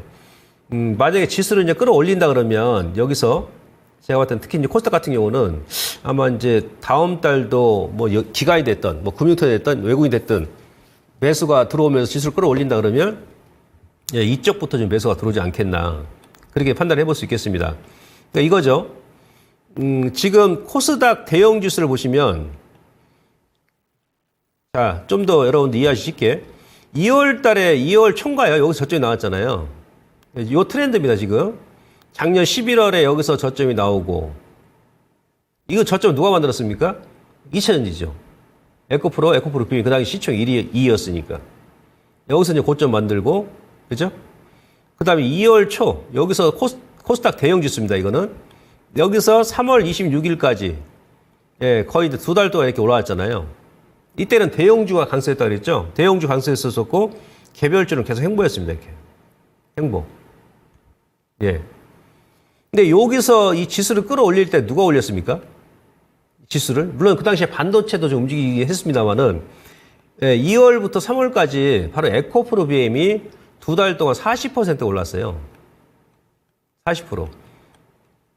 만약에 지수를 이제 끌어올린다 그러면 여기서 제가 봤을 땐 특히 이제 코스닥 같은 경우는 아마 이제 다음 달도 뭐 기관이 됐던 뭐 금융통이 됐던 외국인이 됐든 매수가 들어오면서 지수를 끌어올린다 그러면 예, 이쪽부터 좀 매수가 들어오지 않겠나 그렇게 판단해 볼 수 있겠습니다. 그러니까 이거죠. 지금 코스닥 대형 지수를 보시면 자, 좀 더 여러분들 이해하기 쉽게 2월 달에 2월 총가요. 여기서 저점이 나왔잖아요. 이 트렌드입니다, 지금. 작년 11월에 여기서 저점이 나오고 이거 저점 누가 만들었습니까? 2차전지죠. 에코프로 비밀 그 당시 시총 2위였으니까 여기서 이제 고점 만들고 그죠? 그 다음에 2월 초 여기서 코스닥 대형 지수입니다. 이거는 여기서 3월 26일까지 예, 거의 2달 동안 이렇게 올라왔잖아요. 이때는 대형주가 강세했다 그랬죠? 대형주 강세했었고 개별주는 계속 횡보였습니다. 이렇게 횡보. 예. 근데 여기서 이 지수를 끌어올릴 때 누가 올렸습니까? 지수를 물론 그 당시에 반도체도 좀 움직이긴 했습니다만은 예, 2월부터 3월까지 바로 에코프로 BM이 2달 동안 40% 올랐어요. 40%.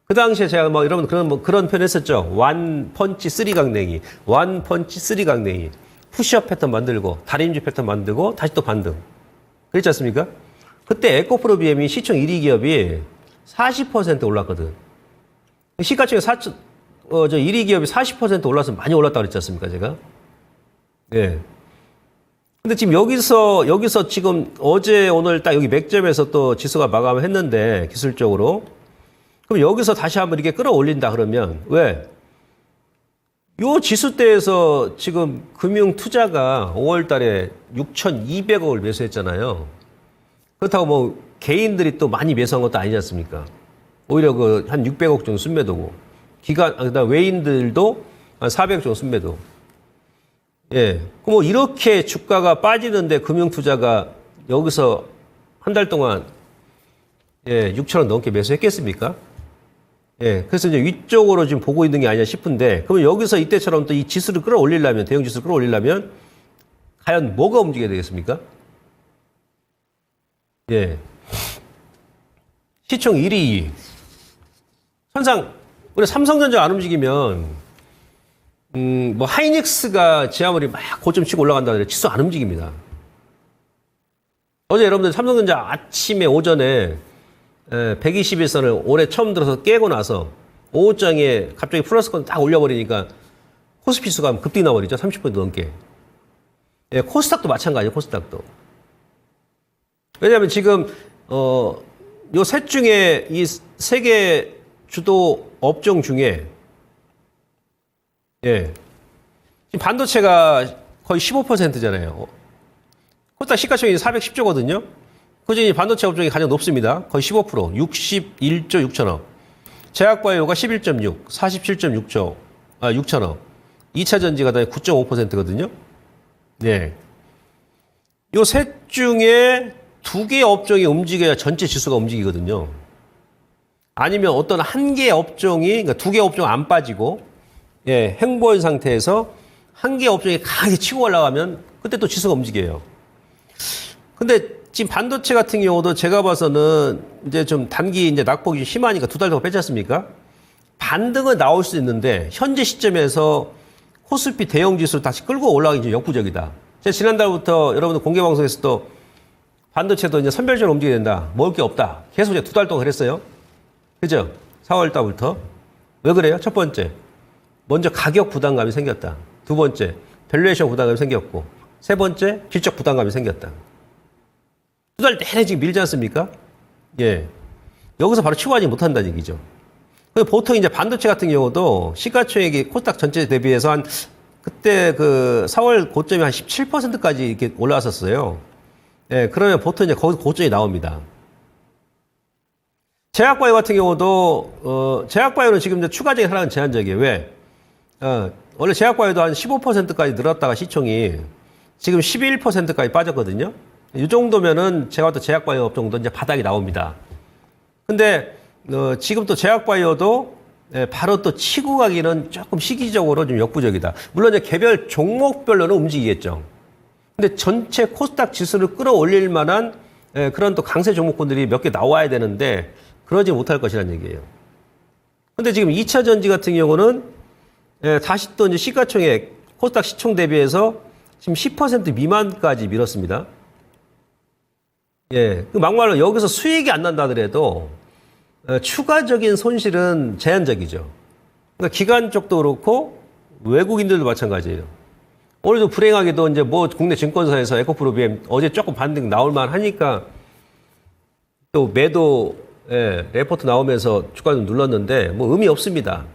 그 당시에 제가 뭐 여러분 그런 표현 했었죠. 완 펀치 3강냉이, 완 펀치 3강냉이. 푸시업 패턴 만들고, 다림쥐 패턴 만들고, 다시 또 반등. 그렇지 않습니까? 그때 에코프로 BM이 시총 1위 기업이 40% 올랐거든. 시가총액 1위 기업이 40% 올라서 많이 올랐다고 그랬지 않습니까, 제가? 예. 근데 지금 여기서 지금 어제 오늘 딱 여기 맥점에서 또 지수가 마감을 했는데, 기술적으로. 그럼 여기서 다시 한번 이렇게 끌어올린다 그러면, 왜? 요 지수대에서 지금 금융 투자가 5월 달에 6,200억을 매수했잖아요. 그렇다고 뭐 개인들이 또 많이 매수한 것도 아니지 않습니까? 오히려 그 한 600억 정도 순매도고, 그다음 외인들도 한 400억 정도 순매도. 예. 그럼 뭐 이렇게 주가가 빠지는데 금융 투자가 여기서 한 달 동안 예, 6천원 넘게 매수했겠습니까? 예. 그래서 이제 위쪽으로 지금 보고 있는 게 아니냐 싶은데, 그러면 여기서 이때처럼 또 이 지수를 끌어올리려면, 대형 지수를 끌어올리려면, 과연 뭐가 움직여야 되겠습니까? 예. 시총 1위. 현상, 우리 삼성전자 안 움직이면, 뭐, 하이닉스가 제 아무리 막 고점 치고 올라간다 그래. 지수 안 움직입니다. 어제 여러분들 삼성전자 아침에 오전에 121선을 올해 처음 들어서 깨고 나서 오후장에 갑자기 플러스권 딱 올려버리니까 코스피수가 급등이 나버리죠. 30% 넘게. 예, 코스닥도 마찬가지예요. 코스닥도. 왜냐하면 지금 요 셋 중에 이 세계 주도 업종 중에 예, 지금 반도체가 거의 15%잖아요. 코스닥 시가총액이 410조거든요. 꾸준히 반도체 업종이 가장 높습니다. 거의 15%, 61조 6천억. 제약바이오가 11.6, 47.6조, 6천억. 2차 전지가 다 9.5%거든요. 네. 요 셋 중에 두 개의 업종이 움직여야 전체 지수가 움직이거든요. 아니면 어떤 한 개의 업종이, 그러니까 두 개의 업종 안 빠지고, 예, 횡보한 상태에서 한 개의 업종이 강하게 치고 올라가면 그때 또 지수가 움직여요. 근데 지금 반도체 같은 경우도 제가 봐서는 이제 좀 단기 이제 낙폭이 심하니까 두 달 동안 뺐지 않습니까? 반등은 나올 수 있는데 현재 시점에서 코스피 대형 지수를 다시 끌고 올라가기 좀 역부족이다. 제가 지난달부터 여러분들 공개 방송에서도 반도체도 이제 선별적으로 움직여야 된다. 먹을 게 없다. 계속 이제 두 달 동안 그랬어요. 그죠? 4월 달부터. 왜 그래요? 첫 번째, 먼저 가격 부담감이 생겼다. 두 번째, 밸류에이션 부담감이 생겼고, 세 번째, 질적 부담감이 생겼다. 두 달 내내 지금 밀지 않습니까? 예. 여기서 바로 치고하지 못한다는 얘기죠. 보통 이제 반도체 같은 경우도 시가총액이 코스닥 전체 대비해서 한 그때 그 4월 고점이 한 17%까지 이렇게 올라왔었어요. 예. 그러면 보통 이제 거기서 고점이 나옵니다. 제약바이오 같은 경우도, 제약바이오는 지금 이제 추가적인 하락은 제한적이에요. 왜? 원래 제약바이오도 한 15%까지 늘었다가 시총이 지금 11%까지 빠졌거든요. 이 정도면은 제가 또 제약바이오 업종도 이제 바닥이 나옵니다. 근데 지금 또 제약바이오도 바로 또 치고 가기는 조금 시기적으로 좀 역부족이다. 물론 이제 개별 종목별로는 움직이겠죠. 근데 전체 코스닥 지수를 끌어올릴 만한 그런 또 강세 종목군들이 몇 개 나와야 되는데 그러지 못할 것이라는 얘기예요. 근데 지금 2차 전지 같은 경우는 다시 또 이제 시가총액 코스닥 시총 대비해서 지금 10% 미만까지 밀었습니다. 예, 막말로 여기서 수익이 안 난다 하더라도 추가적인 손실은 제한적이죠. 그러니까 기관 쪽도 그렇고 외국인들도 마찬가지예요. 오늘도 불행하게도 이제 뭐 국내 증권사에서 에코프로비엠 어제 조금 반등 나올 만 하니까 또 매도 레포트 나오면서 주가 좀 눌렀는데 뭐 의미 없습니다.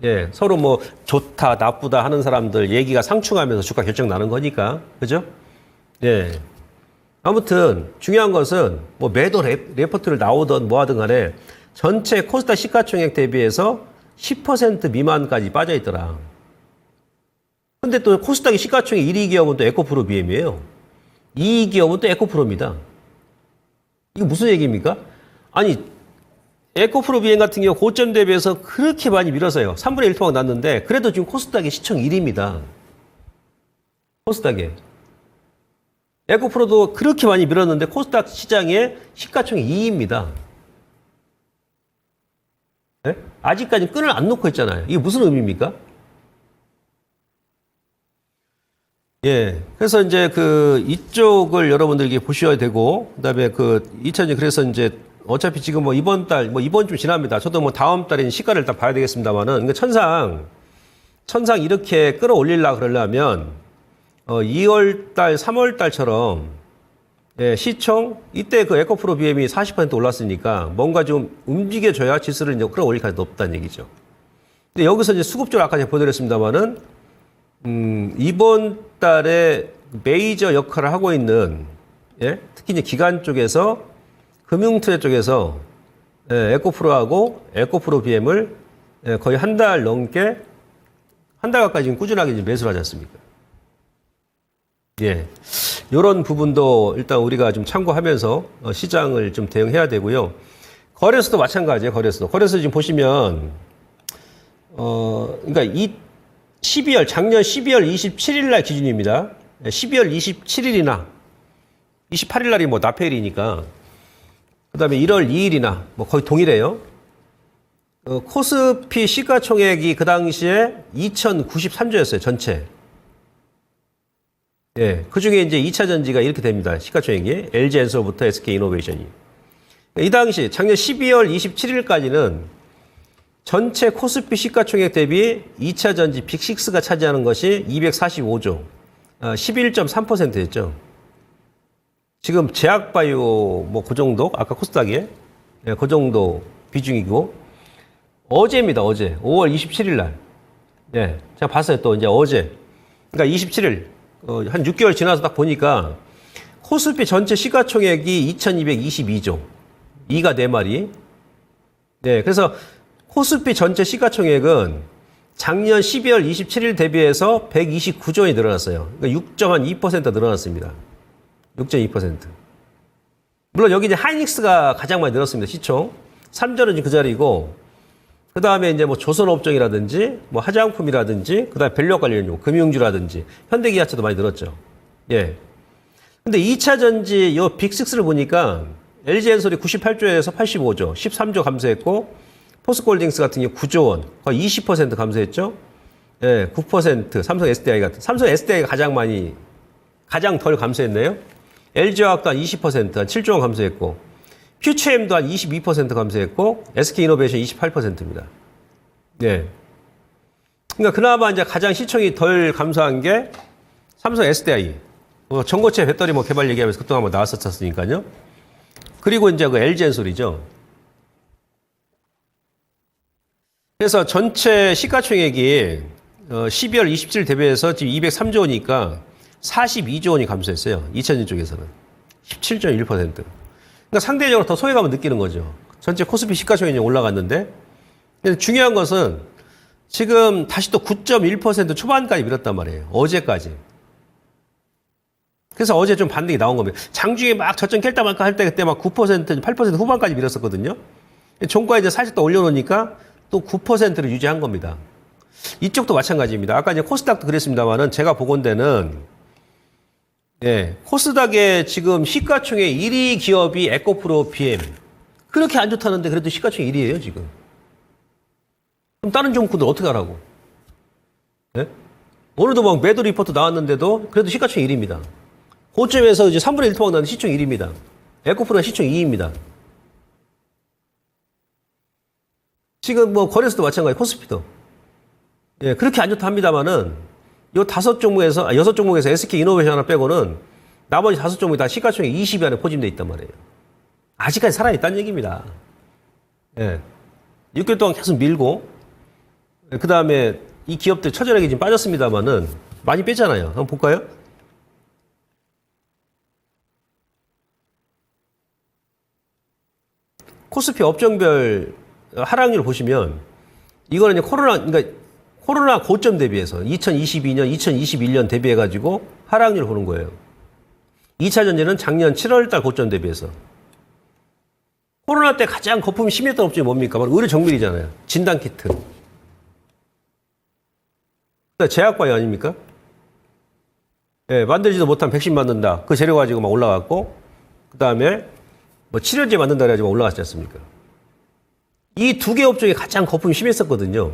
예, 서로 뭐 좋다 나쁘다 하는 사람들 얘기가 상충하면서 주가 결정 나는 거니까 그죠? 예. 아무튼 중요한 것은 뭐 매도 레포트를 나오든 뭐 하든 간에 전체 코스닥 시가총액 대비해서 10% 미만까지 빠져 있더라. 근데 또 코스닥의 시가총액 1위 기업은 또 에코프로 BM이에요. 2위 기업은 또 에코프로입니다. 이거 무슨 얘기입니까? 아니 에코프로 BM 같은 경우 고점 대비해서 그렇게 많이 밀었어요. 3분의 1토막 났는데 그래도 지금 코스닥의 시총 1위입니다. 코스닥에. 에코프로도 그렇게 많이 밀었는데 코스닥 시장의 시가총액 2위입니다. 네? 아직까지 끈을 안 놓고 있잖아요. 이게 무슨 의미입니까? 예. 그래서 이제 이쪽을 여러분들이 보셔야 되고, 그 다음에 2차전지 그래서 이제 어차피 지금 뭐 이번 달, 뭐 이번 주 지납니다. 저도 뭐 다음 달에 시가를 일단 봐야 되겠습니다만은, 그러니까 천상 이렇게 끌어올리려고 그러려면, 2월 달, 3월 달처럼, 예, 시총, 이때 에코프로 BM이 40% 올랐으니까 뭔가 좀 움직여줘야 지수를 이제 끌어올릴 가능성이 높다는 얘기죠. 근데 여기서 이제 수급적으로 아까 제가 보여드렸습니다만은, 이번 달에 메이저 역할을 하고 있는, 예, 특히 이제 기관 쪽에서, 금융투자 쪽에서, 예, 에코프로하고 에코프로 BM을 거의 한 달 넘게, 한 달 가까이 지금 꾸준하게 이제 매수를 하지 않습니까? 예. 요런 부분도 일단 우리가 좀 참고하면서 시장을 좀 대응해야 되고요. 거래소도 마찬가지예요, 거래소. 거래소 지금 보시면, 그러니까 작년 12월 27일 날 기준입니다. 12월 27일이나 28일 날이 뭐 납회일이니까 그 다음에 1월 2일이나 뭐 거의 동일해요. 코스피 시가총액이 그 당시에 2093조였어요, 전체. 예, 그 중에 이제 2차 전지가 이렇게 됩니다. 시가총액이. LG엔솔부터 SK이노베이션이. 이 당시, 작년 12월 27일까지는 전체 코스피 시가총액 대비 2차 전지 빅6가 차지하는 것이 245조, 11.3%였죠. 지금 제약바이오 뭐 그 정도, 아까 코스닥에, 예, 그 정도 비중이고, 어제입니다, 어제. 5월 27일 날. 예, 제가 봤어요, 또 이제 어제. 그러니까 27일. 한 6개월 지나서 딱 보니까 코스피 전체 시가총액이 2222조. 2가 4마리. 네, 그래서 코스피 전체 시가총액은 작년 12월 27일 대비해서 129조 원이 늘어났어요. 그러니까 6.2% 늘어났습니다. 6.2%. 물론 여기 이제 하이닉스가 가장 많이 늘었습니다. 시총. 3조는 그 자리고, 그 다음에 이제 뭐 조선업종이라든지, 뭐 화장품이라든지, 그 다음에 밸류업 관련용, 금융주라든지, 현대기아차도 많이 늘었죠. 예. 근데 2차 전지 요 빅6를 보니까 LG엔솔이 98조에서 85조, 13조 감소했고, 포스코홀딩스 같은 경우 9조 원, 거의 20% 감소했죠. 예, 9%, 삼성 SDI 같은. 삼성 SDI가 가장 덜 감소했네요. LG화학도 한 20%, 한 7조 원 감소했고, 퓨처엠도 한 22% 감소했고, SK이노베이션 28%입니다. 예. 그러니까 그나마 이제 가장 시총이 덜 감소한 게 삼성 SDI. 전고체 배터리 뭐 개발 얘기하면서 그동안 뭐 나왔었으니까요. 그리고 이제 그 LG엔솔이죠. 그래서 전체 시가총액이 12월 27일 대비해서 지금 203조 원이니까 42조 원이 감소했어요. 2000년 쪽에서는. 17.1%. 그러니까 상대적으로 더 소외감을 느끼는 거죠. 전체 코스피 시가총액이 올라갔는데. 근데 중요한 것은 지금 다시 또 9.1% 초반까지 밀었단 말이에요. 어제까지. 그래서 어제 좀 반등이 나온 겁니다. 장중에 막 저점 깰다 말까 할 때 그때 막 9%, 8% 후반까지 밀었었거든요. 종가 이제 살짝 더 올려놓으니까 또 9%를 유지한 겁니다. 이쪽도 마찬가지입니다. 아까 이제 코스닥도 그랬습니다만은 제가 보건대는 예, 코스닥의 지금 시가총액 1위 기업이 에코프로 BM. 그렇게 안 좋다는데 그래도 시가총액 1위예요, 지금. 그럼 다른 종목들 어떻게 하라고? 예? 오늘도 막 매도 리포트 나왔는데도 그래도 시가총액 1위입니다. 고점에서 이제 3분의 1 토막 나는 시총 1위입니다. 에코프로가 시총 2위입니다. 지금 뭐 거래소도 마찬가지, 코스피도. 예, 그렇게 안 좋다 합니다만은 요 5종목에서, 6종목에서 SK 이노베이션 하나 빼고는 나머지 5종목이 다 시가총액 20위 안에 포진되어 있단 말이에요. 아직까지 살아있다는 얘기입니다. 예. 6개월 동안 계속 밀고, 그 다음에 이 기업들 처절하게 지금 빠졌습니다만은 많이 뺐잖아요. 한번 볼까요? 코스피 업종별 하락률을 보시면 이거는 이제 코로나 고점 대비해서 2022년, 2021년 대비해가지고 하락률을 보는 거예요. 2차 전지는 작년 7월달 고점 대비해서. 코로나 때 가장 거품이 심했던 업종이 뭡니까? 바로 의료 정밀이잖아요. 진단키트. 제약바이오 아닙니까? 예, 만들지도 못한 백신 만든다. 그 재료 가지고 막 올라갔고, 그 다음에 뭐 치료제 만든다 해가지고 올라갔지 않습니까? 이 두 개 업종이 가장 거품이 심했었거든요.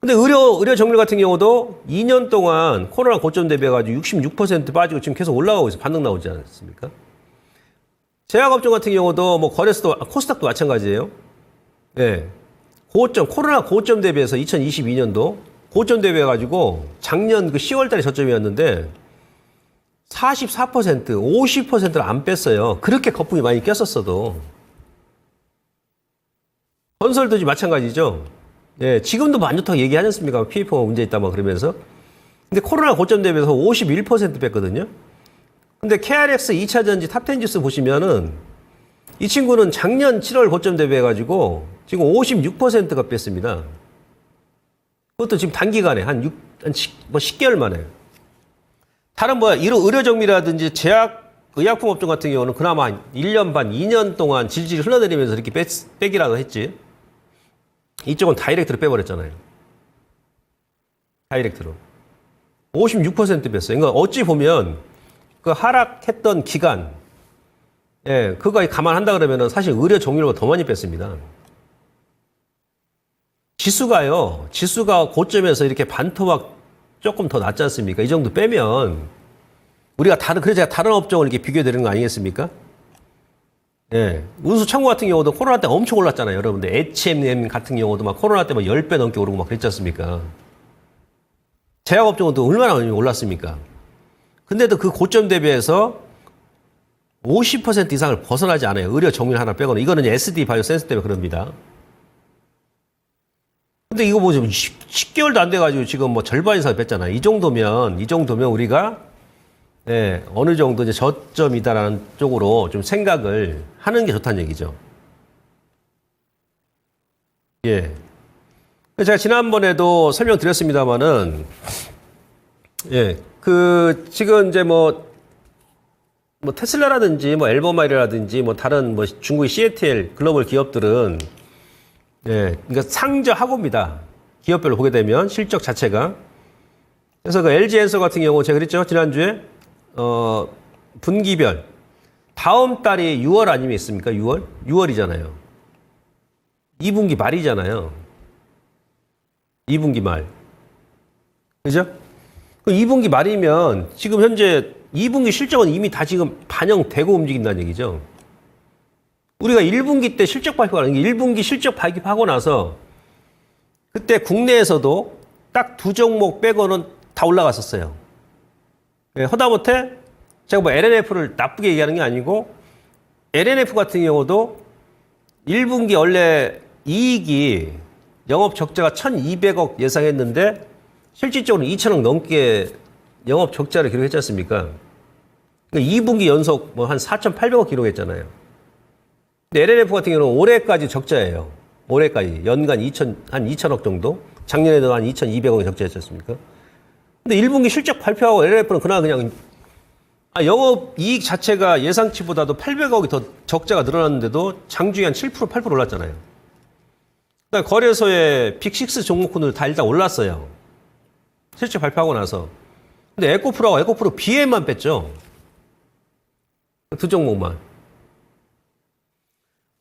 근데 의료 정밀 같은 경우도 2년 동안 코로나 고점 대비해가지고 66% 빠지고 지금 계속 올라가고 있어요. 반등 나오지 않습니까? 제약업종 같은 경우도 뭐 거래소도, 코스닥도 마찬가지예요. 예. 코로나 고점 대비해서 2022년도 고점 대비해가지고 작년 그 10월 달에 저점이었는데 44%, 50%를 안 뺐어요. 그렇게 거품이 많이 꼈었어도. 건설도 마찬가지죠. 예, 지금도 안 좋다고 얘기하지 않습니까? PF4가 문제 있다 막 그러면서. 근데 코로나 고점 대비해서 51% 뺐거든요. 근데 KRX 2차 전지 탑10 지수 보시면은 이 친구는 작년 7월 고점 대비해가지고 지금 56%가 뺐습니다. 그것도 지금 단기간에 한 10개월 만에. 다른 의료정밀이라든지 의약품 업종 같은 경우는 그나마 1년 반, 2년 동안 질질 흘러내리면서 이렇게 빼기라도 했지. 이쪽은 다이렉트로 빼버렸잖아요. 다이렉트로. 56% 뺐어요. 그러니까 어찌 보면 그 하락했던 기간, 예, 그거 감안한다 그러면은 사실 의료 정밀보다 더 많이 뺐습니다. 지수가 고점에서 이렇게 반토막 조금 더 낮지 않습니까? 이 정도 빼면 우리가 그래서 다른 업종을 이렇게 비교해 드리는 거 아니겠습니까? 예. 운수 청구 같은 경우도 코로나 때 엄청 올랐잖아요. 여러분들 H&M 같은 경우도 막 코로나 때 막 10배 넘게 오르고 막 그랬지 않습니까? 제약업종은 또 얼마나 올랐습니까? 근데도 그 고점 대비해서 50% 이상을 벗어나지 않아요. 의료 정밀 하나 빼고는. 이거는 SD 바이오 센스 때문에 그럽니다. 근데 이거 뭐 지금 10개월도 안 돼가지고 지금 뭐 절반 이상 뺐잖아요. 이 정도면 우리가 예, 어느 정도 이제 저점이다라는 쪽으로 좀 생각을 하는 게 좋다는 얘기죠. 예. 제가 지난번에도 설명드렸습니다만은, 예, 지금 이제 뭐 테슬라라든지 뭐 엘버마일이라든지 뭐 다른 뭐 중국의 CATL 글로벌 기업들은, 예, 그러니까 상저하고입니다. 기업별로 보게 되면 실적 자체가. 그래서 그 LG엔서 같은 경우 제가 그랬죠. 지난주에, 분기별. 다음 달이 6월 아니겠습니까? 6월이잖아요. 2분기 말이잖아요. 2분기 말. 그죠? 그 2분기 말이면 지금 현재 2분기 실적은 이미 다 지금 반영되고 움직인다는 얘기죠. 우리가 1분기 때 실적 발표하는 게 1분기 실적 발표하고 나서 그때 국내에서도 딱 두 종목 빼고는 다 올라갔었어요. 예, 허다못해 제가 뭐 LNF를 나쁘게 얘기하는 게 아니고 LNF 같은 경우도 1분기 원래 이익이 영업 적자가 1,200억 예상했는데 실질적으로 2,000억 넘게 영업 적자를 기록했지 않습니까? 그러니까 2분기 연속 뭐 한 4,800억 기록했잖아요. 근데 LNF 같은 경우는 올해까지 적자예요. 올해까지 연간 한 2,000억 정도. 작년에도 한 2,200억의 적자였지 않습니까? 근데 1분기 실적 발표하고 LNF는 그냥 영업 이익 자체가 예상치보다도 800억이 더 적자가 늘어났는데도 장중에 한 7%, 8% 올랐잖아요. 그러니까 거래소의 빅6 종목군들 다 일단 올랐어요. 실적 발표하고 나서. 근데 에코프로하고 에코프로 BM만 뺐죠. 두 종목만.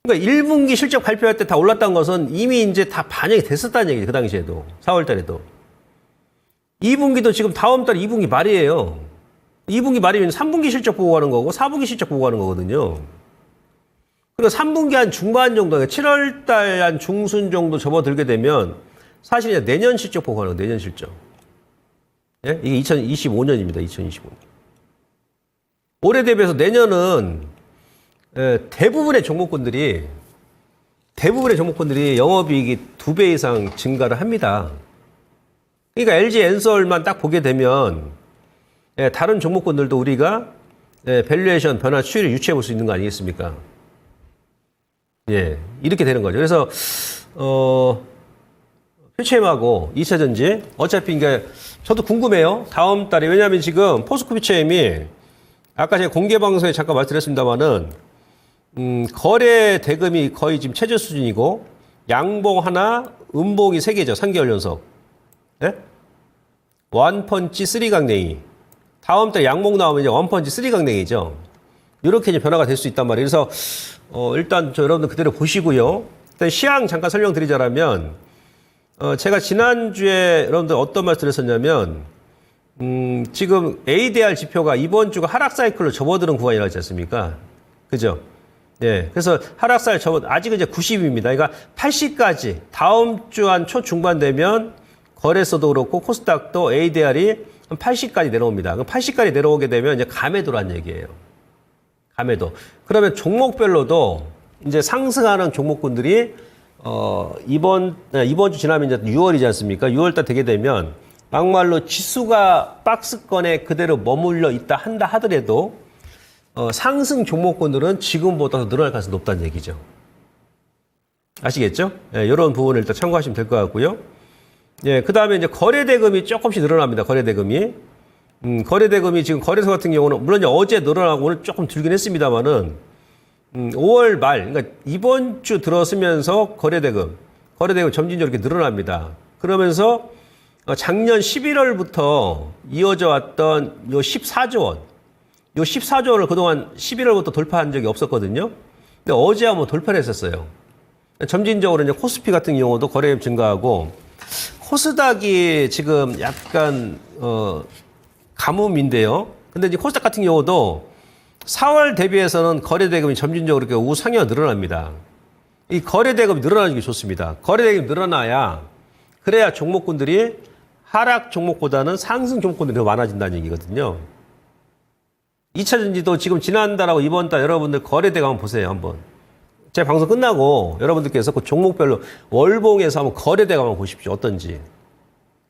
그러니까 1분기 실적 발표할 때 다 올랐다는 것은 이미 이제 다 반영이 됐었다는 얘기죠. 그 당시에도. 4월 달에도. 2분기도 지금 다음 달 2분기 말이에요. 2분기 말이면 3분기 실적 보고 가는 거고 4분기 실적 보고 가는 거거든요. 그러니까 3분기 한 중반 정도, 7월 달 한 중순 정도 접어들게 되면 사실 이제 내년 실적 보고 가는 거예요. 내년 실적. 예? 이게 2025년입니다. 2025년. 올해 대비해서 내년은 대부분의 종목군들이 영업이익이 2배 이상 증가를 합니다. 그러니까 LG 엔솔만 딱 보게 되면 다른 종목군들도 우리가 밸류에이션 변화 추이를 유추해 볼 수 있는 거 아니겠습니까? 예, 이렇게 되는 거죠. 그래서 피체엠하고 2차전지 어차피 이게 저도 궁금해요. 다음 달에 왜냐하면 지금 포스코 피체엠이 아까 제가 공개 방송에 잠깐 말씀드렸습니다만은 거래 대금이 거의 지금 최저 수준이고 양봉 하나, 음봉이 3개죠. 3개월 연속. 네? 원펀치 3강냉이. 다음 달 양봉 나오면 이제 원펀치 3강냉이죠. 이렇게 이제 변화가 될 수 있단 말이에요. 그래서 일단 여러분들 그대로 보시고요. 일단 시황 잠깐 설명드리자면 제가 지난주에 여러분들 어떤 말씀 드렸었냐면 지금 ADR 지표가 이번 주가 하락 사이클로 접어드는 구간이라고 했지 않습니까? 그죠? 예. 그래서 하락 사이클 아직은 이제 90입니다. 그러니까 80까지 다음 주 한 초중반 되면 거래소도 그렇고 코스닥도 ADR이 한 80까지 내려옵니다. 그럼 80까지 내려오게 되면 이제 감매도라는 얘기예요. 감매도. 그러면 종목별로도 이제 상승하는 종목군들이 이번 주 지나면 이제 6월이지 않습니까? 6월 달 되게 되면 막말로 지수가 박스권에 그대로 머물러 있다 한다 하더라도 상승 종목군들은 지금보다 더 늘어날 가능성이 높다는 얘기죠. 아시겠죠? 예, 이런 부분을 일단 참고하시면 될 것 같고요. 예, 그 다음에 이제 거래대금이 조금씩 늘어납니다. 거래대금이. 거래대금이 지금 거래소 같은 경우는 물론 이제 어제 늘어나고 오늘 조금 줄긴 했습니다만은 5월 말, 그러니까 이번 주 들어서면서 거래대금 점진적으로 이렇게 늘어납니다. 그러면서 작년 11월부터 이어져 왔던 요 14조 원, 요 14조 원을 그동안 11월부터 돌파한 적이 없었거든요. 근데 어제 한번 돌파를 했었어요. 점진적으로 이제 코스피 같은 경우도 거래액 증가하고 코스닥이 지금 약간 가뭄인데요. 근데 이제 코스닥 같은 경우도 4월 대비해서는 거래대금이 점진적으로 이렇게 우상향 늘어납니다. 이 거래대금이 늘어나는 게 좋습니다. 거래대금이 늘어나야 그래야 종목군들이 하락 종목보다는 상승 종목군들이 더 많아진다는 얘기거든요. 2차전지도 지금 지난달하고 이번 달 여러분들 거래대금 한번 보세요. 한번. 제 방송 끝나고 여러분들께서 그 종목별로 월봉에서 한번 거래대금 한번 보십시오. 어떤지.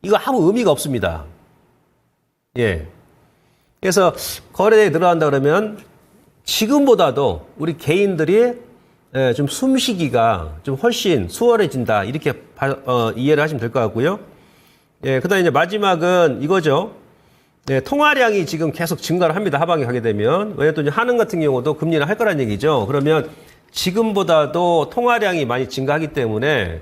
이거 아무 의미가 없습니다. 예. 그래서 거래량이 늘어난다 그러면 지금보다도 우리 개인들이 좀 숨쉬기가 좀 훨씬 수월해진다. 이렇게 이해를 하시면 될 것 같고요. 예, 그 다음에 이제 마지막은 이거죠. 네, 통화량이 지금 계속 증가를 합니다. 하반기 가게 되면. 왜냐면 또 이제 한은 같은 경우도 금리를 할 거란 얘기죠. 그러면 지금보다도 통화량이 많이 증가하기 때문에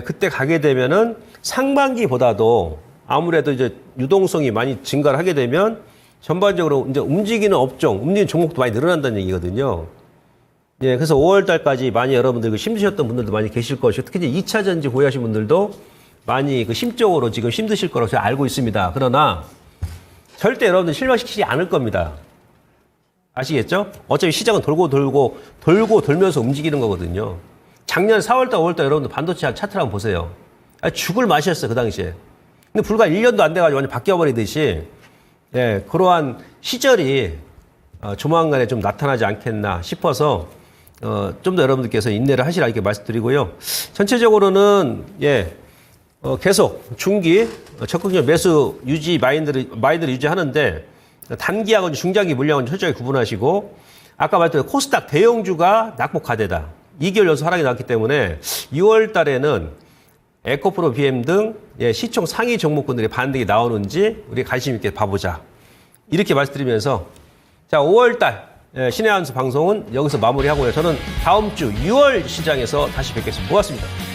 그때 가게 되면은 상반기보다도 아무래도 이제 유동성이 많이 증가를 하게 되면 전반적으로 이제 움직이는 업종, 움직이는 종목도 많이 늘어난다는 얘기거든요. 예, 그래서 5월 달까지 많이 여러분들 힘드셨던 분들도 많이 계실 것이고, 특히 이제 2차 전지 보유하신 분들도 많이 심적으로 지금 힘드실 거라고 제가 알고 있습니다. 그러나 절대 여러분들 실망시키지 않을 겁니다. 아시겠죠? 어차피 시장은 돌면서 움직이는 거거든요. 작년 4월달, 5월달 여러분들 반도체 차트를 한번 보세요. 죽을 맛이었어요, 그 당시에. 근데 불과 1년도 안 돼가지고 완전 바뀌어버리듯이, 예, 그러한 시절이 조만간에 좀 나타나지 않겠나 싶어서, 좀 더 여러분들께서 인내를 하시라 이렇게 말씀드리고요. 전체적으로는, 예, 계속 중기, 적극적 매수 유지 마인드를 유지하는데, 단기하고 중장기 물량은 철저히 구분하시고, 아까 말했던 코스닥 대형주가 낙폭과대다. 2개월 연속 하락이 나왔기 때문에 6월 달에는 에코프로 BM 등 시총 상위 종목군들의 반등이 나오는지 우리 관심 있게 봐보자. 이렇게 말씀드리면서 자, 5월 달 신의 한수 방송은 여기서 마무리하고요. 저는 다음 주 6월 시장에서 다시 뵙겠습니다. 고맙습니다.